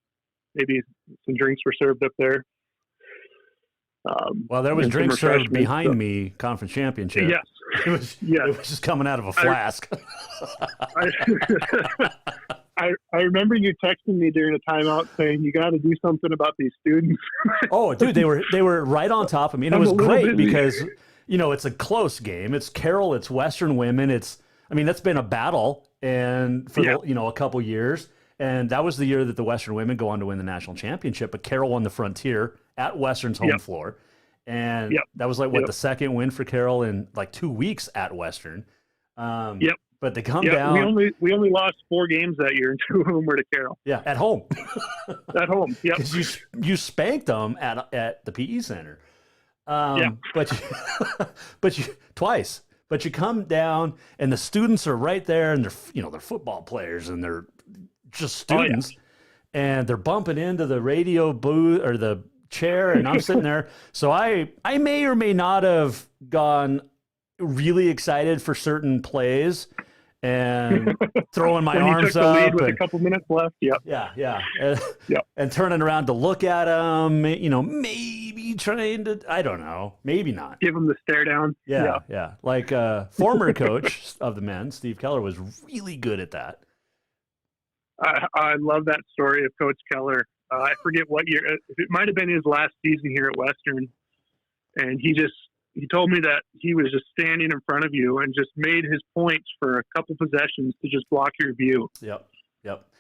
maybe some drinks were served up there. Well, there was drinks served behind me, conference championship. Yes. It was just coming out of a flask. I remember you texting me during a timeout saying you got to do something about these students. Oh, dude, they were right on top of me, and it was great because it's a close game. It's Carroll, it's Western women. That's been a battle, and for a couple years, and that was the year that the Western women go on to win the national championship. But Carroll won the Frontier at Western's home floor, and that was the second win for Carroll in 2 weeks at Western. But they come down. We only lost 4 games that year, and 2 of them were to Carroll. Yeah, at home. At home. Yep. Because you spanked them at the PE center. But you twice. But you come down, and the students are right there, and they're football players, and they're just students, and they're bumping into the radio booth or the chair, and I'm sitting there. So I may or may not have gone really excited for certain plays and throwing my arms up with a couple minutes left. And turning around to look at them, maybe trying to, I don't know, maybe not give them the stare down. Like former coach of the men, Steve Keller, was really good at that. I love that story of Coach Keller. I forget what year, it might have been his last season here at Western, and he told me that he was just standing in front of you and just made his points for a couple possessions to just block your view. Yep.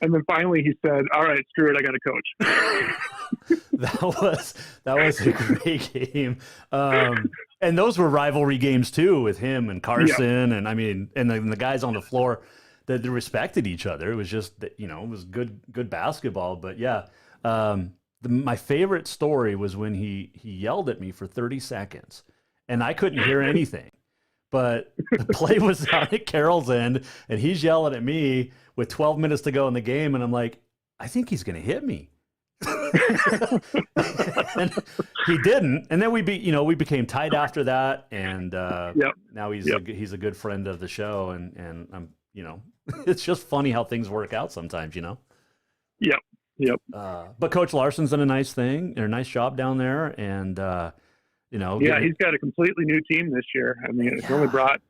And then finally he said, all right, screw it, I got to coach. That was a great game. And those were rivalry games too, with him and Carson. And and the guys on the floor that respected each other. It was just, it was good basketball. But my favorite story was when he yelled at me for 30 seconds. And I couldn't hear anything, but the play was down at Carroll's end, and he's yelling at me with 12 minutes to go in the game, and I'm like, I think he's going to hit me. And he didn't, and then we became tight after that, and now he's a good friend of the show, and I'm it's just funny how things work out sometimes, Yep. But Coach Larson's done a nice job down there, and. He's got a completely new team this year. It's only brought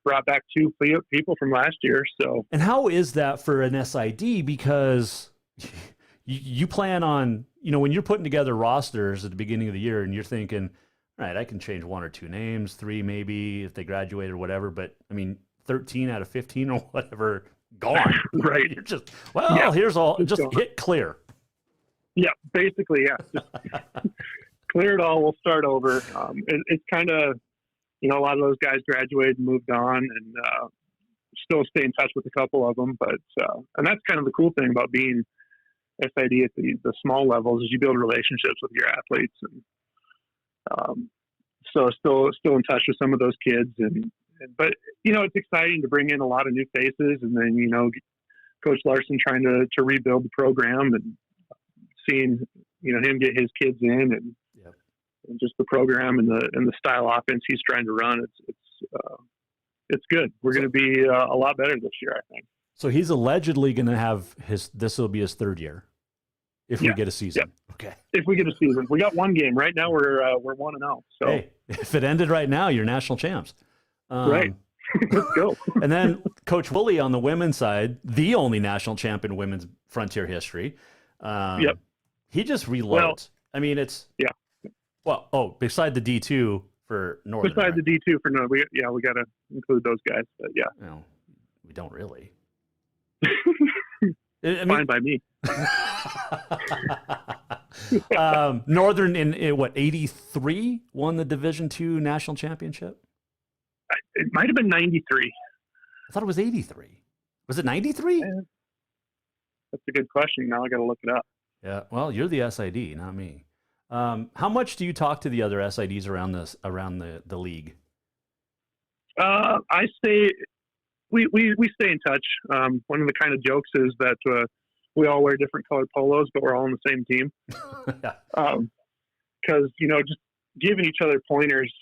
brought back 2 people from last year. So, and how is that for an SID? Because you plan on, when you're putting together rosters at the beginning of the year and you're thinking, all right, I can change 1 or 2 names, 3 maybe if they graduate or whatever. But 13 out of 15 or whatever gone. Right. You're just, here's all, just hit clear. Yeah, basically, yeah. Just clear it all. We'll start over. It's kind of, a lot of those guys graduated and moved on, and still stay in touch with a couple of them. But and that's kind of the cool thing about being SID at the small levels, is you build relationships with your athletes, and so still in touch with some of those kids. But it's exciting to bring in a lot of new faces, and then Coach Larson trying to rebuild the program, and seeing him get his kids in, and just the program and the style offense he's trying to run. It's good. We're going to be a lot better this year, I think. So he's allegedly going to have this will be his 3rd year if we get a season. Yep. Okay. If we get a season, we got 1 game right now. We're 1-0. So hey, if it ended right now, you're national champs. Right. Let's go. And then Coach Woolley on the women's side, the only national champ in women's Frontier history. Yep. He just reloads. Well, it's yeah. Well, beside the D2 for Northern. Beside the D2 for Northern, we got to include those guys. But yeah. No, we don't really. Fine by me. Northern in what, 83 won the Division II national championship? It might have been 93. I thought it was 83. Was it 93? That's a good question. Now I got to look it up. Yeah. Well, you're the SID, not me. How much do you talk to the other SIDs around the league? I stay. We stay in touch. One of the kind of jokes is that we all wear different colored polos, but we're all on the same team. Because just giving each other pointers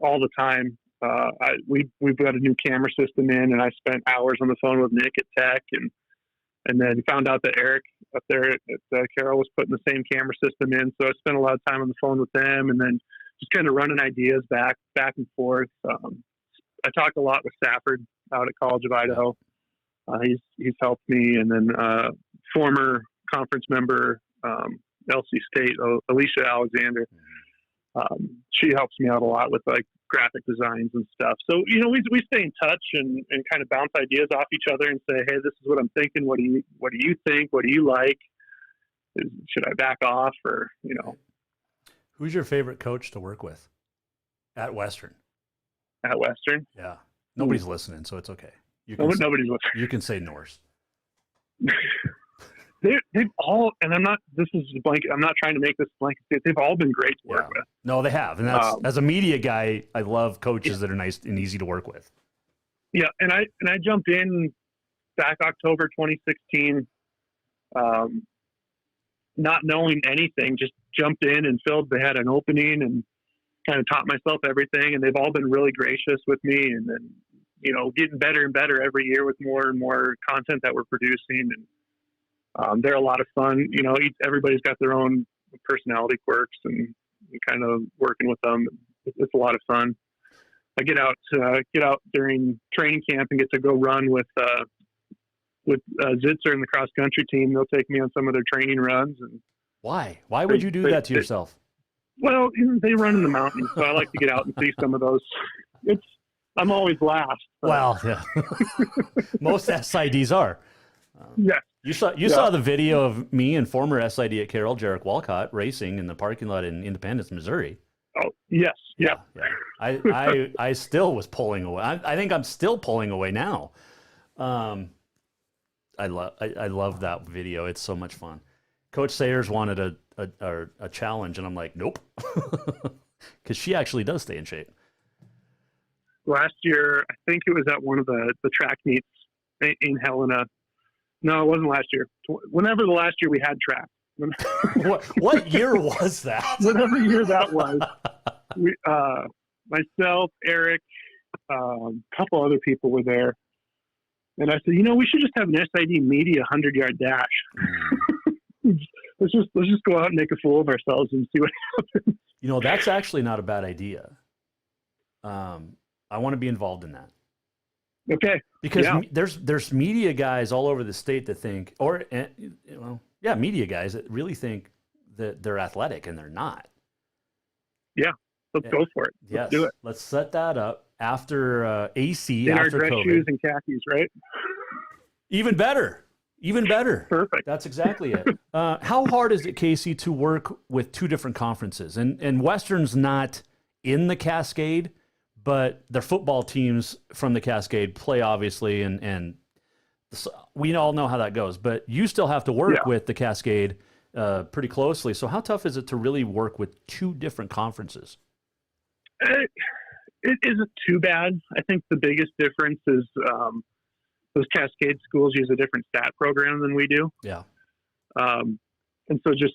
all the time. We've got a new camera system in, and I spent hours on the phone with Nick at Tech, and then found out that Eric up there at Carroll was putting the same camera system in. So I spent a lot of time on the phone with them, and then just kind of running ideas back and forth. I talked a lot with Stafford out at College of Idaho. He's helped me, and then former conference member LC State, Alicia Alexander. She helps me out a lot with like graphic designs and stuff. So, we stay in touch and kind of bounce ideas off each other and say, hey, this is what I'm thinking. What do you think? What do you like? Should I back off or, Who's your favorite coach to work with at Western? At Western? Yeah. Nobody's listening, so it's okay. Nobody's listening. You can say Norse. They've all, and I'm not trying to make this blanket. They've all been great to work with. No, they have. And that's, as a media guy, I love coaches that are nice and easy to work with. Yeah. And I jumped in back October 2016, not knowing anything, just jumped in and filled. They had an opening and kind of taught myself everything. And they've all been really gracious with me, and then, getting better and better every year with more and more content that we're producing. And they're a lot of fun. Everybody's got their own personality quirks, and kind of working with them, it's a lot of fun. I get out during training camp and get to go run with Zitzer and the cross country team. They'll take me on some of their training runs. And why would you do that to yourself? Well, they run in the mountains, so I like to get out and see some of those. I'm always last. Well, yeah. Most SIDs are. Yeah. You saw the video of me and former SID at Carroll, Jarek Walcott, racing in the parking lot in Independence, Missouri. Oh, yes. Yeah. I still was pulling away. I think I'm still pulling away now. I love that video. It's so much fun. Coach Sayers wanted a challenge, and I'm like, nope. Because she actually does stay in shape. Last year, I think it was at one of the track meets in Helena. No, it wasn't last year. Whenever the last year we had track. What year was that? Whatever year that was. We, myself, Eric, a couple other people were there. And I said, we should just have an SID media 100-yard dash. let's just go out and make a fool of ourselves and see what happens. That's actually not a bad idea. I want to be involved in that. Okay. Because Yeah. there's media guys all over the state that think, media guys that really think that they're athletic and they're not. Yeah. Let's go for it. Let's do it. Let's set that up after AC. In our after dress COVID. shoes and khakis, right? Even better. Perfect. That's exactly it. How hard is it, Casey, to work with two different conferences? And Western's not in the Cascade, but their football teams from the Cascade play, obviously, and we all know how that goes. But you still have to work with the Cascade pretty closely. So how tough is it to really work with two different conferences? It isn't too bad. I think the biggest difference is those Cascade schools use a different stat program than we do. Yeah. And so just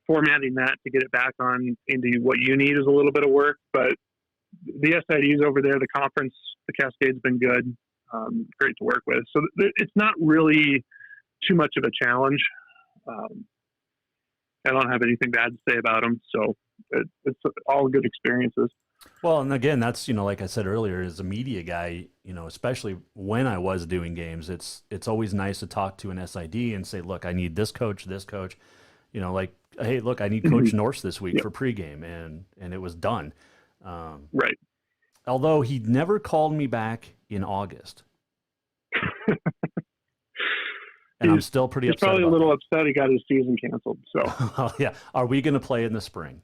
formatting that to get it back on into what you need is a little bit of work. But the SIDs over there, the conference, the Cascade's been good, great to work with. So it's not really too much of a challenge. I don't have anything bad to say about them. So it's all good experiences. Well, and again, that's, like I said earlier, as a media guy, especially when I was doing games, it's always nice to talk to an SID and say, look, I need this coach, like, hey, look, I need Coach Norse this week for pregame, and it was done. Right. Although he never called me back in August. And I'm still pretty upset. He's probably a about little upset he got his season canceled. So that. Yeah. Are we going to play in the spring?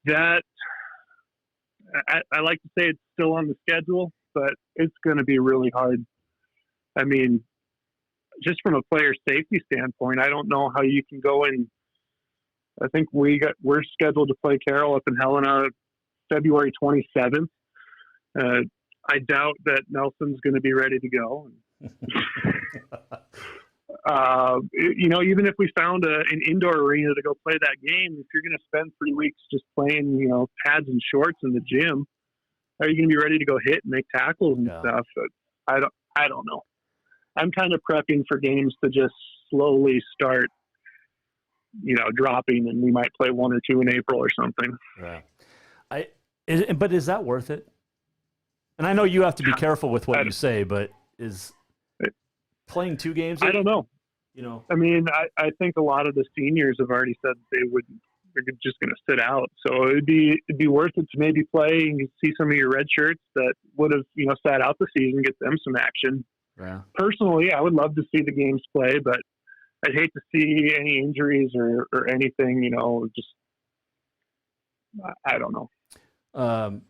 That I like to say it's still on the schedule, but it's going to be really hard. I mean, just from a player safety standpoint, I don't know how you can go in. I think we're scheduled to play Carroll up in Helena February 27th. I doubt that Nelson's going to be ready to go. Even if we found an indoor arena to go play that game, if you're going to spend 3 weeks just playing, pads and shorts in the gym, are you going to be ready to go hit and make tackles and stuff? But I don't know. I'm kind of prepping for games to just slowly start, dropping, and we might play 1 or 2 in April or something. Yeah. But is that worth it? And I know you have to be careful with what you say, but is playing 2 games? I don't know. I mean, I think a lot of the seniors have already said they're just going to sit out. So it'd be worth it to maybe play and see some of your red shirts that would have, sat out the season, get them some action. Yeah. Personally, I would love to see the games play, but I'd hate to see any injuries or anything, just, I don't know.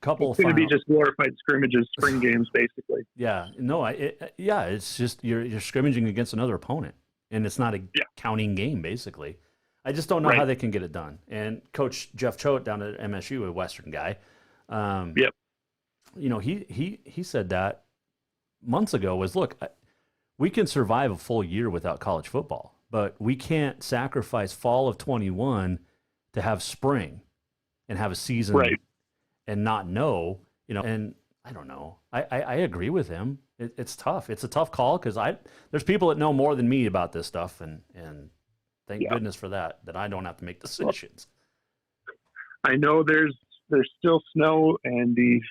Couple. It's going to be just glorified scrimmages, spring games, basically. Yeah. No. It's just you're scrimmaging against another opponent, and it's not a counting game. Basically, I just don't know how they can get it done. And Coach Jeff Choate down at MSU, a Western guy, he said that months ago was, look, we can survive a full year without college football, but we can't sacrifice fall of 21 to have spring and have a season and not know, and I don't know. I agree with him. It's tough. It's a tough call because there's people that know more than me about this stuff, and thank goodness for that I don't have to make decisions. I know there's still snow, and the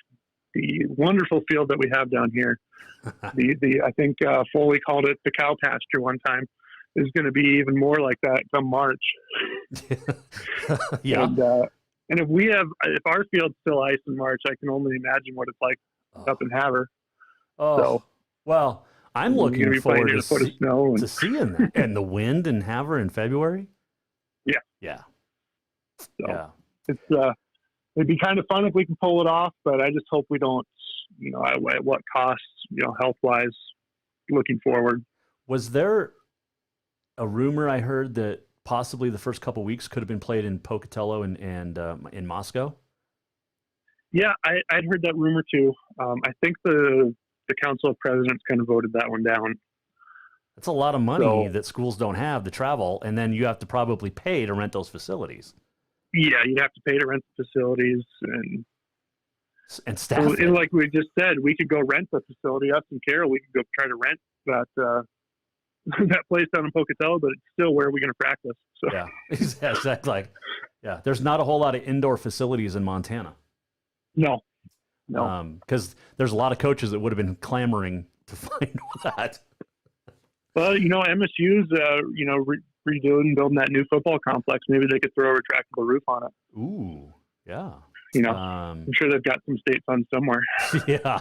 wonderful field that we have down here, I think Foley called it the cow pasture one time, is going to be even more like that come March. Yeah. And if our field's still ice in March, I can only imagine what it's like up in Havre. Well, I'm looking forward to seeing that. And the wind in Havre in February. Yeah. So it'd be kind of fun if we can pull it off, but I just hope we don't, at what cost, health-wise, looking forward. Was there a rumor I heard that possibly the first couple weeks could have been played in Pocatello and in Moscow? Yeah, I'd heard that rumor too. I think the Council of Presidents kind of voted that one down. That's a lot of money that schools don't have to travel, and then you have to probably pay to rent those facilities. Yeah, you'd have to pay to rent the facilities and staff. And like we just said, we could go rent the facility. Us and Carroll, we could go try to rent that that place down in Pocatello, but it's still where are we going to practice? So. Yeah, exactly. Yeah, there's not a whole lot of indoor facilities in Montana. No. No. Because there's a lot of coaches that would have been clamoring to find that. Well, MSU's, redoing and building that new football complex. Maybe they could throw a retractable roof on it. Ooh, yeah. I'm sure they've got some state funds somewhere. Yeah.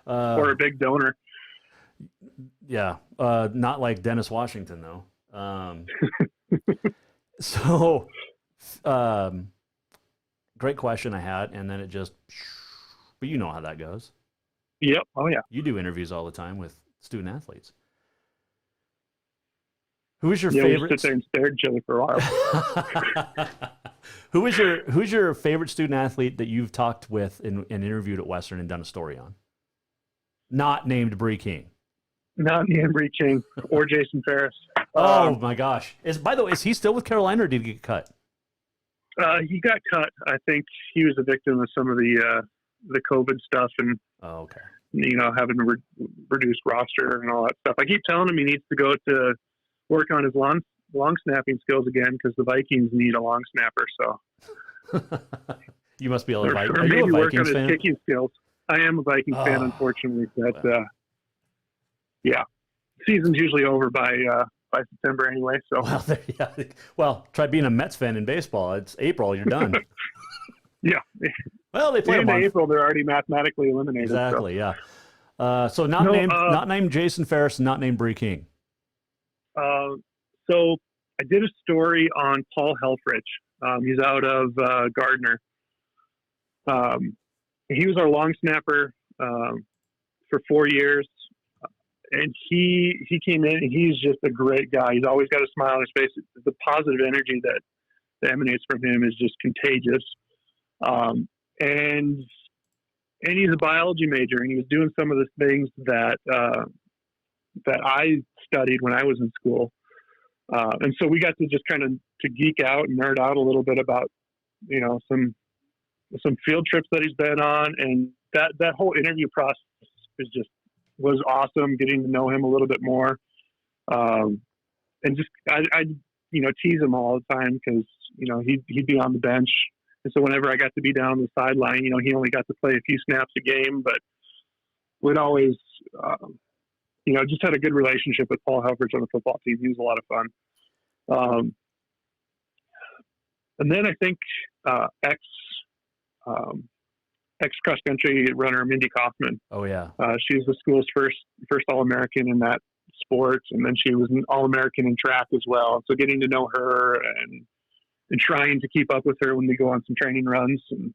Or a big donor. Yeah. Not like Dennis Washington, though. So, great question I had, and then it just, but you know how that goes. Yep. Oh, yeah. You do interviews all the time with student athletes. Who is your We favorite? sit there and stare at each other for a while. Who's your favorite student athlete that you've talked with and interviewed at Western and done a story on? Not named Bree King. Not named Bree King or Jason Ferris. Oh my gosh! By the way, is he still with Carolina or did he get cut? He got cut. I think he was a victim of some of the COVID stuff and having a reduced roster and all that stuff. I keep telling him he needs to go to work on his long snapping skills again because the Vikings need a long snapper. So you must be a or Vikings. Are maybe you a work on Vikings his fan? kicking skills. I am a Vikings fan, unfortunately. But yeah, season's usually over by September anyway. So well, try being a Mets fan in baseball. It's April, you're done. Yeah. Well, they play in April. They're already mathematically eliminated. Exactly. So. Yeah. So not named Jason Ferris, not named Bree King. So I did a story on Paul Helfrich. He's out of Gardner. He was our long snapper for 4 years. And he came in, and he's just a great guy. He's always got a smile on his face. The positive energy that emanates from him is just contagious. And he's a biology major, and he was doing some of the things that I studied when I was in school. And so we got to just kind of to geek out and nerd out a little bit about, some field trips that he's been on. And that whole interview process was awesome, getting to know him a little bit more. And just, I tease him all the time because, he'd be on the bench. And so whenever I got to be down on the sideline, he only got to play a few snaps a game, but we'd always, just had a good relationship with Paul Helfrich on the football team. He was a lot of fun. And then I think ex cross country runner Mindy Kaufman. Oh yeah, she was the school's first All-American in that sport, and then she was an All-American in track as well. So getting to know her and trying to keep up with her when we go on some training runs and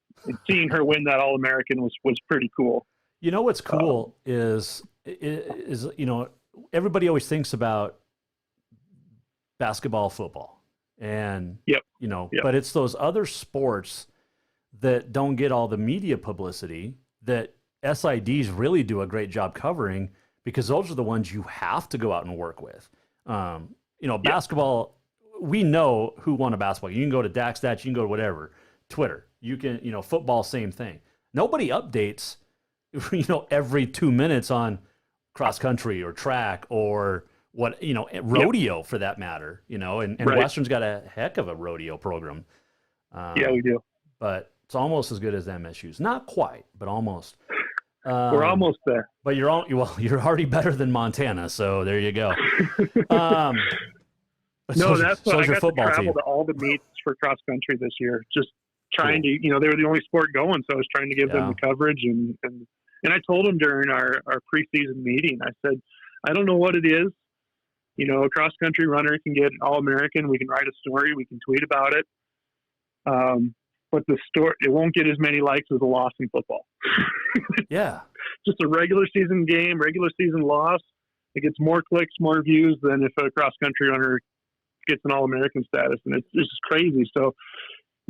seeing her win that All-American was pretty cool. You know what's cool is everybody always thinks about basketball, football, and but it's those other sports that don't get all the media publicity that SIDs really do a great job covering, because those are the ones you have to go out and work with. Basketball, we know who won a basketball. You can go to DaxStats, you can go to whatever, Twitter. You can, football, same thing. Nobody updates, every 2 minutes on cross country or track or rodeo for that matter, and Right. Western's got a heck of a rodeo program. Yeah, we do. But it's almost as good as MSU's. Not quite, but almost. We're almost there. But you're already better than Montana, so there you go. That's why I got to travel team. to all the meets for cross country this year. Just trying to, they were the only sport going, so I was trying to give them the coverage. And I told them during our preseason meeting, I said, I don't know what it is. A cross country runner can get All-American. We can write a story. We can tweet about it. But the story, it won't get as many likes as a loss in football. Yeah. Just a regular season game, regular season loss. It gets more clicks, more views than if a cross country runner gets an All-American status. And it's just crazy. So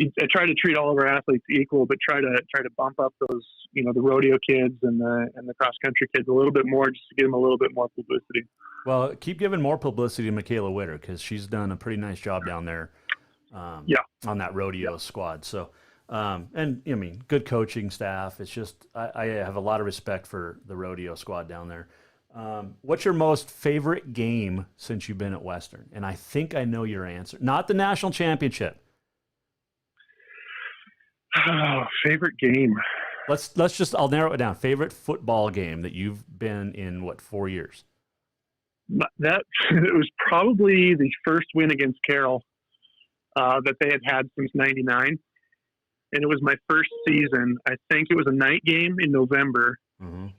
I try to treat all of our athletes equal, but try to bump up those, the rodeo kids and the cross country kids a little bit more, just to give them a little bit more publicity. Well, keep giving more publicity to Michaela Witter, because she's done a pretty nice job down there. On that rodeo squad. So, good coaching staff. It's just, I have a lot of respect for the rodeo squad down there. What's your most favorite game since you've been at Western? And I think I know your answer. Not the national championship. Oh, favorite game. I'll narrow it down. Favorite football game that you've been in, 4 years? That it was probably the first win against Carroll that they had since '99, and it was my first season. I think it was a night game in November, and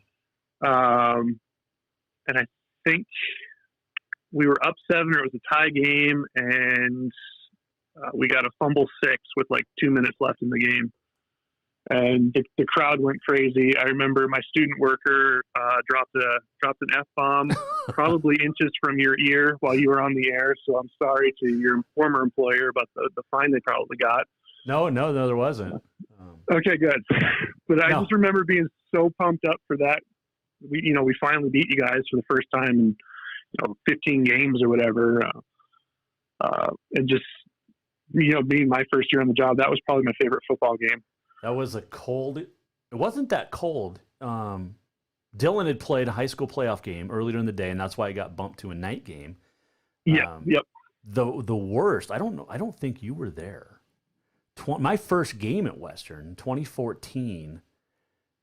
I think we were up 7, or it was a tie game, and we got a fumble 6 with like 2 minutes left in the game. And the crowd went crazy. I remember my student worker dropped an F-bomb probably inches from your ear while you were on the air. So I'm sorry to your former employer about the fine they probably got. No, there wasn't. Okay, good. But I just remember being so pumped up for that. We finally beat you guys for the first time in 15 games or whatever. And just, being my first year on the job, that was probably my favorite football game. That was it wasn't that cold. Dylan had played a high school playoff game earlier in the day, and that's why it got bumped to a night game. Yeah. Yep. The worst, I don't know. I don't think you were there. My first game at Western, 2014,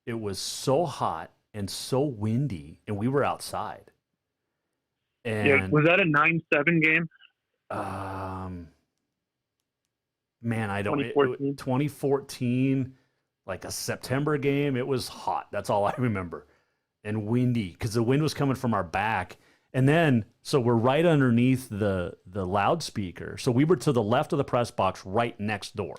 it was so hot and so windy, and we were outside. And was that a 9-7 game? Man, I don't. 2014, like a September game. It was hot. That's all I remember, and windy because the wind was coming from our back. And then, so we're right underneath the loudspeaker. So we were to the left of the press box, right next door,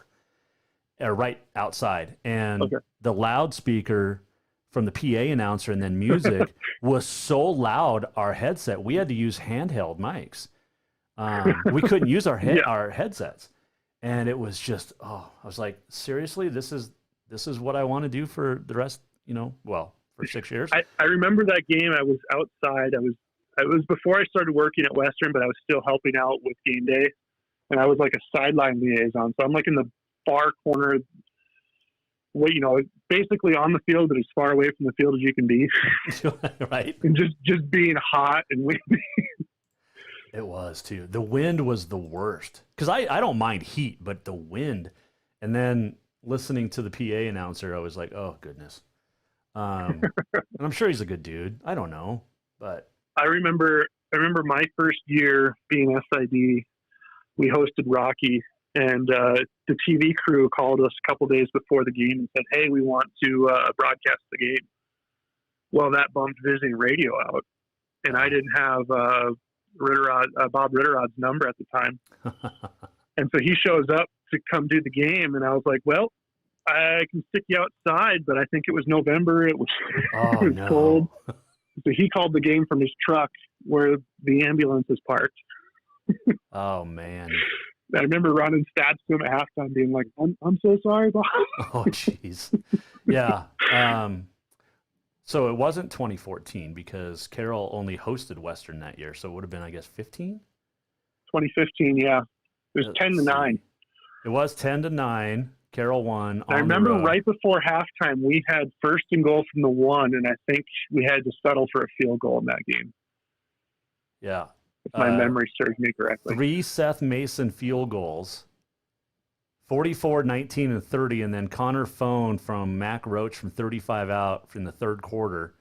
right outside, and the loudspeaker from the PA announcer and then music was so loud. Our headset, we had to use handheld mics. We couldn't use our headsets. And it was just, I was like, seriously, this is what I want to do for the rest, for 6 years. I remember that game. I was outside. It was before I started working at Western, but I was still helping out with game day. And I was like a sideline liaison. So I'm like in the far corner, basically on the field, but as far away from the field as you can be. Right. And just being hot and windy. It was too. The wind was the worst because I don't mind heat, but the wind. And then listening to the PA announcer, I was like, oh goodness. And I'm sure he's a good dude. I don't know, but I remember my first year being SID. We hosted Rocky, and the TV crew called us a couple days before the game and said, "Hey, we want to broadcast the game." Well, that bumped visiting radio out, and I didn't have Bob Ritterod's number at the time. And so he shows up to come do the game, and I was like, well, I can stick you outside, but I think it was November. It was, it was cold. So he called the game from his truck where the ambulance is parked. Oh, man. I remember running stats to him at halftime being like, I'm so sorry, Bob. Oh, jeez. Yeah. So it wasn't 2014 because Carroll only hosted Western that year. So it would have been, I guess, 15? 2015, yeah. It was 10-9. It was 10-9. Carroll won. I remember right before halftime, we had first and goal from the 1, and I think we had to settle for a field goal in that game. Yeah. If my memory serves me correctly. 3 Seth Mason field goals. 44, 19, and 30, and then Connor Phone from Mac Roach from 35 out from the third quarter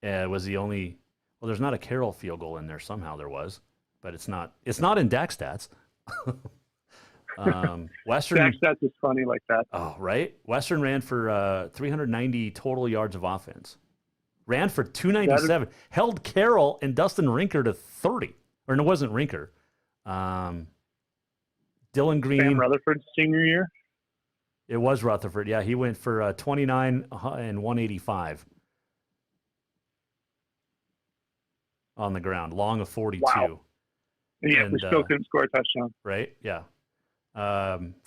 was the only. Well, there's not a Carroll field goal in there. Somehow there was, but it's not. It's not in DAC stats. Western DAC stats is funny like that. Oh, right. Western ran for 390 total yards of offense. Ran for 297. Held Carroll and Dustin Rinker to 30. Or no, it wasn't Rinker. Dylan Green. Sam Rutherford's senior year? It was Rutherford. Yeah, he went for 29 and 185 on the ground. Long of 42. Wow. Yeah, we still couldn't score a touchdown. Right, yeah.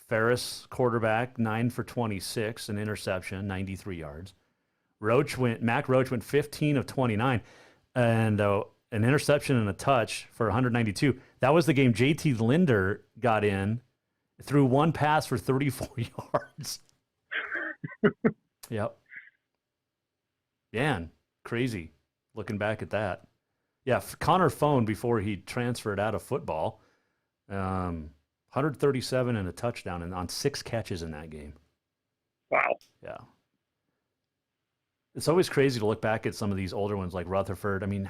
Ferris, quarterback, 9 for 26, an interception, 93 yards. Mac Roach went 15 of 29, and an interception and a touch for 192. That was the game JT Linder got in, threw one pass for 34 yards. Yep. Man, crazy looking back at that. Yeah, Connor Phone, before he transferred out of football, 137 and a touchdown and on 6 catches in that game. Wow. Yeah. It's always crazy to look back at some of these older ones like Rutherford. I mean,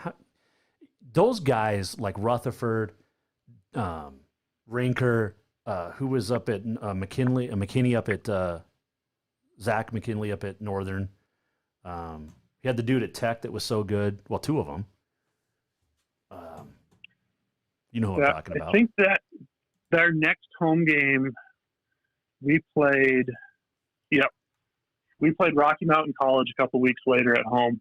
those guys like Rutherford, Rinker, who was up at McKinley up at Zach McKinley up at Northern. He had the dude at Tech that was so good. Well, two of them. You know who I'm talking about. I think that their next home game, we played Rocky Mountain College a couple weeks later at home.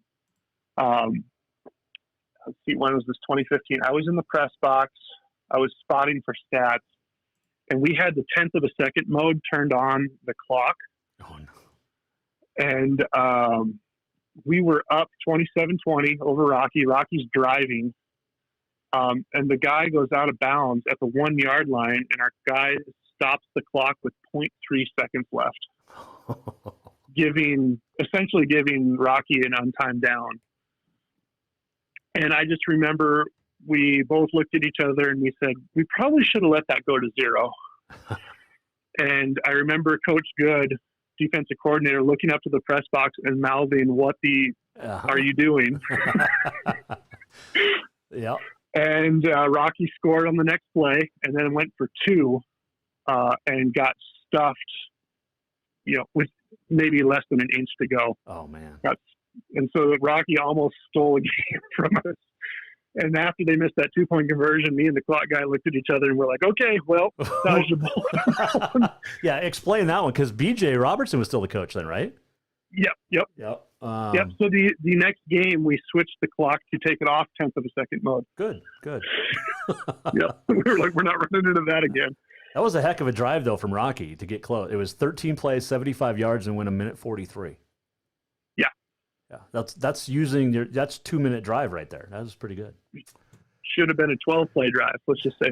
Let's see, when was this? 2015. I was in the press box. I was spotting for stats, and we had the 10th of a second mode turned on the clock. Oh, no. And we were up 27-20 over Rocky. Rocky's driving. And the guy goes out of bounds at the 1 yard line, and our guy stops the clock with 0.3 seconds left, essentially giving Rocky an untimed down. And I just remember we both looked at each other and we said, we probably should have let that go to 0. And I remember Coach Good, defensive coordinator, looking up to the press box and mouthing, "What the are you doing?" Yeah. And Rocky scored on the next play and then went for 2 and got stuffed, with maybe less than an inch to go. Oh, man. And so Rocky almost stole a game from us. And after they missed that 2-point conversion, me and the clock guy looked at each other and we're like, okay, well, that was your ball. Yeah, explain that one, because B.J. Robertson was still the coach then, right? Yep. Yep. Yep. So the next game, we switched the clock to take it off 10th of a second mode. Good. Yep. We were like, we're not running into that again. That was a heck of a drive, though, from Rocky to get close. It was 13 plays, 75 yards, and win a minute 43. Yeah. Yeah. That's 2-minute drive right there. That was pretty good. Should have been a 12-play drive. Let's just say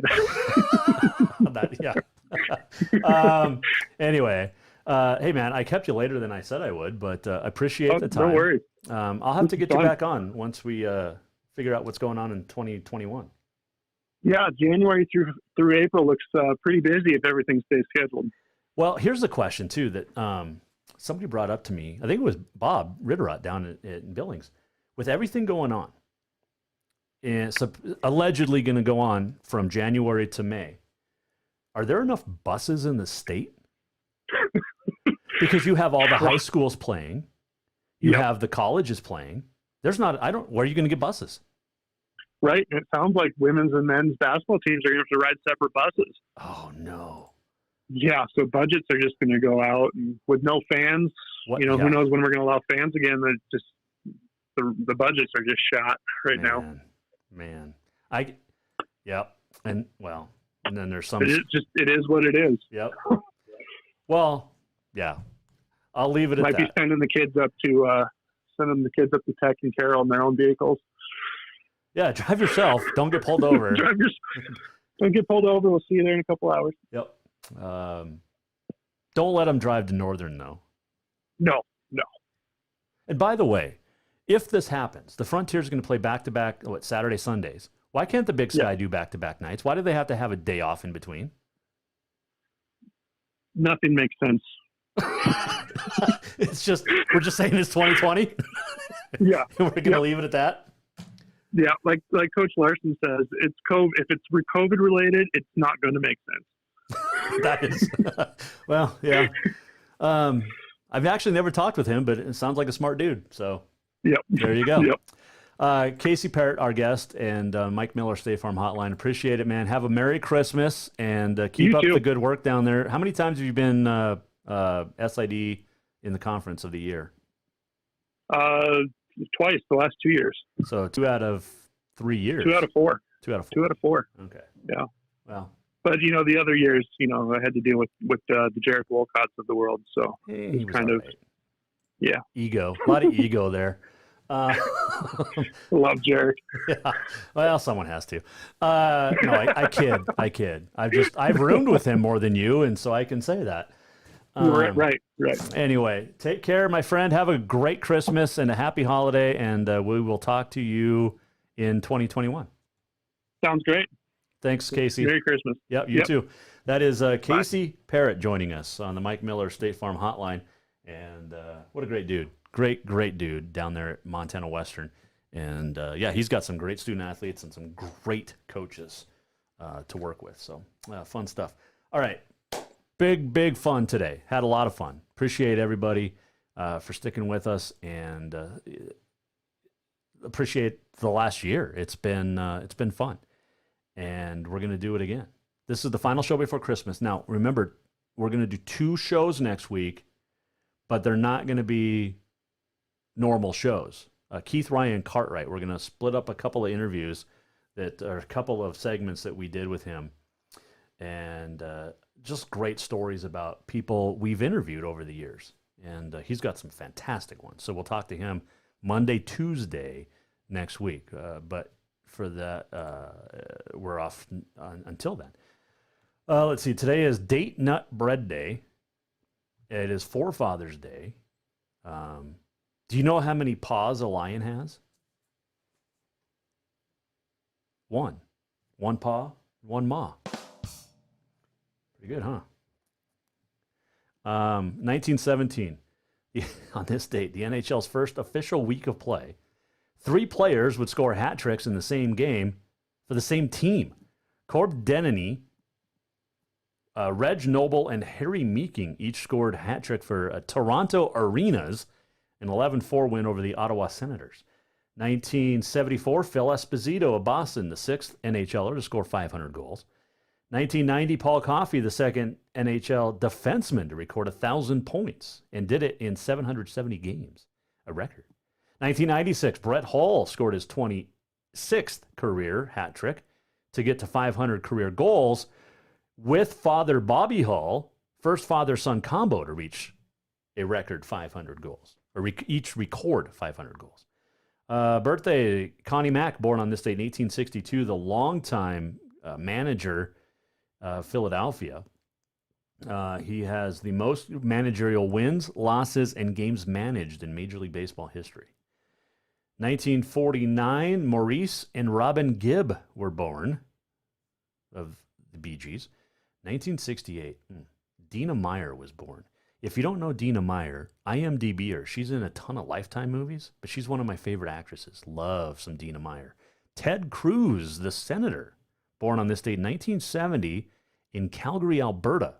that. Yeah. Anyway. Hey, man, I kept you later than I said I would, but I appreciate the time. No worries. I'll have to get you back on once we figure out what's going on in 2021. Yeah, January through April looks pretty busy if everything stays scheduled. Well, here's the question, too, that somebody brought up to me. I think it was Bob Ritterott down in Billings. With everything going on, and it's allegedly going to go on from January to May, are there enough buses in the state? Because you have all the high schools playing, you have the colleges playing. There's not. Where are you going to get buses? Right. It sounds like women's and men's basketball teams are going to have to ride separate buses. Oh no. Yeah. So budgets are just going to go out, and with no fans, who knows when we're going to allow fans again? The budgets are just shot now. Man, and then there's some. It is what it is. Yep. Well, yeah. I'll leave it at that. Might be sending the kids up to Tech and Carroll in their own vehicles. Yeah, drive yourself. Don't get pulled over. Don't get pulled over. We'll see you there in a couple hours. Yep. Don't let them drive to Northern, though. No. And by the way, if this happens, the Frontier's going to play back-to-back, Saturday, Sundays. Why can't the Big Sky do back-to-back nights? Why do they have to have a day off in between? Nothing makes sense. We're just saying it's 2020. Yeah. We're going to leave it at that. Yeah, like Coach Larson says, it's COVID. If it's COVID related, it's not going to make sense. That is, well, yeah. I've actually never talked with him, but it sounds like a smart dude. So, there you go. Yep. Casey Parrott, our guest, and Mike Miller, State Farm Hotline. Appreciate it, man. Have a Merry Christmas and keep up the good work down there. How many times have you been SID in the conference of the year? Twice the last 2 years. So 2 out of 3 years. 2 out of 4. 2 out of 4. 2 out of 4. Okay. Yeah. Well. But the other years, I had to deal with the Jarek Wolcotts of the world. So he was kind of, ego. A lot of ego there. Love Jarek. Yeah. Well, someone has to. No, I kid. I've roomed with him more than you, and so I can say that. Right. Anyway, take care, my friend. Have a great Christmas and a happy holiday, and we will talk to you in 2021. Sounds great. Thanks, Casey. Merry Christmas. Yep, you too. That is Casey Parrott joining us on the Mike Miller State Farm Hotline, and what a great dude. Great dude down there at Montana Western. And, he's got some great student athletes and some great coaches to work with. So, fun stuff. All right. Big fun today. Had a lot of fun. Appreciate everybody for sticking with us, and appreciate the last year. It's been fun, and we're going to do it again. This is the final show before Christmas. Now, remember, we're going to do 2 shows next week, but they're not going to be normal shows. Keith Ryan Cartwright, we're going to split up a couple of interviews that are a couple of segments that we did with him, and just great stories about people we've interviewed over the years. And he's got some fantastic ones. So we'll talk to him Monday, Tuesday next week. But for that, we're off until then. Let's see. Today is Date Nut Bread Day. It is Forefathers Day. Do you know how many paws a lion has? 1. 1 paw, 1 maw. Pretty good, huh? 1917. On this date, the NHL's first official week of play, 3 players would score hat tricks in the same game for the same team. Corb Denny, Reg Noble, and Harry Meeking each scored hat trick for Toronto Arenas, an 11-4 win over the Ottawa Senators. 1974, Phil Esposito of Boston, the 6th NHLer to score 500 goals. 1990, Paul Coffey, the 2nd NHL defenseman to record 1,000 points, and did it in 770 games, a record. 1996, Brett Hull scored his 26th career hat trick to get to 500 career goals, with father Bobby Hull, first father-son combo to reach a record 500 goals, or each record 500 goals. Birthday, Connie Mack, born on this date in 1862, the longtime manager Philadelphia. He has the most managerial wins, losses, and games managed in Major League Baseball history. 1949, Maurice and Robin Gibb were born, of the Bee Gees. 1968, Dina Meyer was born. If you don't know Dina Meyer, IMDb her. She's in a ton of Lifetime movies, but she's one of my favorite actresses. Love some Dina Meyer. Ted Cruz, the senator, born on this date in 1970 in Calgary, Alberta.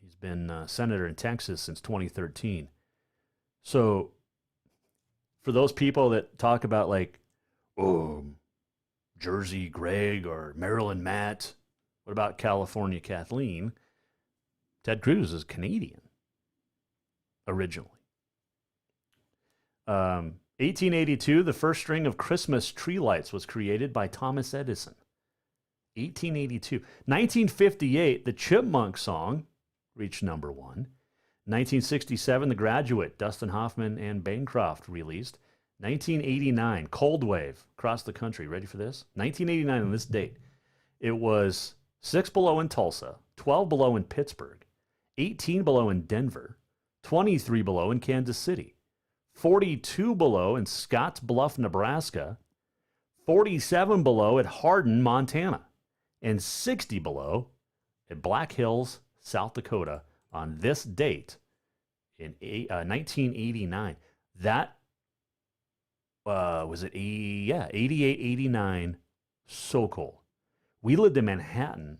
He's been senator in Texas since 2013. So for those people that talk about Jersey Greg or Maryland Matt, what about California Kathleen? Ted Cruz is Canadian originally. 1882, the first string of Christmas tree lights was created by Thomas Edison. 1882. 1958, the Chipmunk song reached number 1. 1967, The Graduate, Dustin Hoffman and Bancroft released. 1989, Cold Wave across the country. Ready for this? 1989 on this date. It was 6 below in Tulsa, 12 below in Pittsburgh, 18 below in Denver, 23 below in Kansas City, 42 below in Scotts Bluff, Nebraska, 47 below at Hardin, Montana, and 60 below at Black Hills, South Dakota on this date in 1989. That was it? 88, 89. So cold. We lived in Manhattan,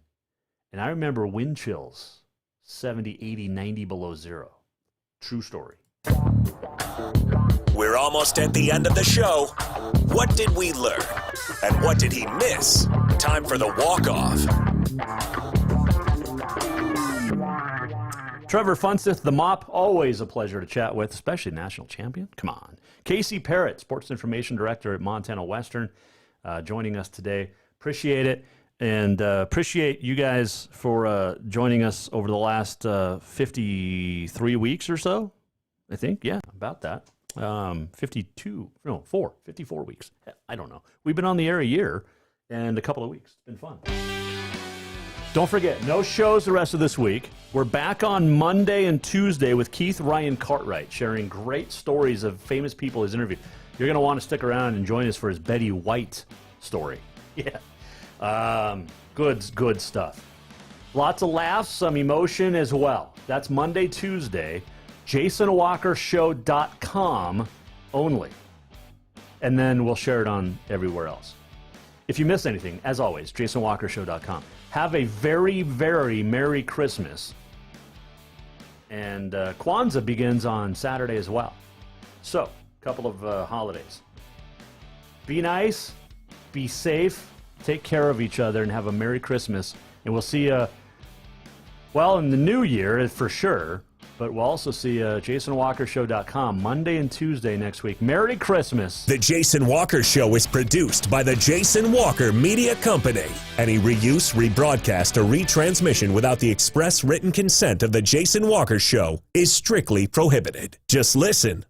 and I remember wind chills, 70, 80, 90 below zero. True story. We're almost at the end of the show. What did we learn? And what did he miss? Time for the walk-off. Trevor Funseth, the Mop, always a pleasure to chat with, especially national champion. Come on. Casey Parrott, Sports Information Director at Montana Western, joining us today. Appreciate it. And appreciate you guys for joining us over the last 53 weeks or so, I think. Yeah, about that. 54 weeks. I don't know. We've been on the air a year and a couple of weeks. It's been fun. Don't forget, no shows the rest of this week. We're back on Monday and Tuesday with Keith Ryan Cartwright, sharing great stories of famous people he's interviewed. You're going to want to stick around and join us for his Betty White story. Yeah. Good stuff. Lots of laughs, some emotion as well. That's Monday, Tuesday. JasonWalkerShow.com only. And then we'll share it on everywhere else. If you miss anything, as always, JasonWalkerShow.com. Have a very, very Merry Christmas. And Kwanzaa begins on Saturday as well. So, a couple of holidays. Be nice, be safe, take care of each other, and have a Merry Christmas. And we'll see you, well, in the new year for sure. But we'll also see JasonWalkerShow.com Monday and Tuesday next week. Merry Christmas. The Jason Walker Show is produced by the Jason Walker Media Company. Any reuse, rebroadcast, or retransmission without the express written consent of the Jason Walker Show is strictly prohibited. Just listen,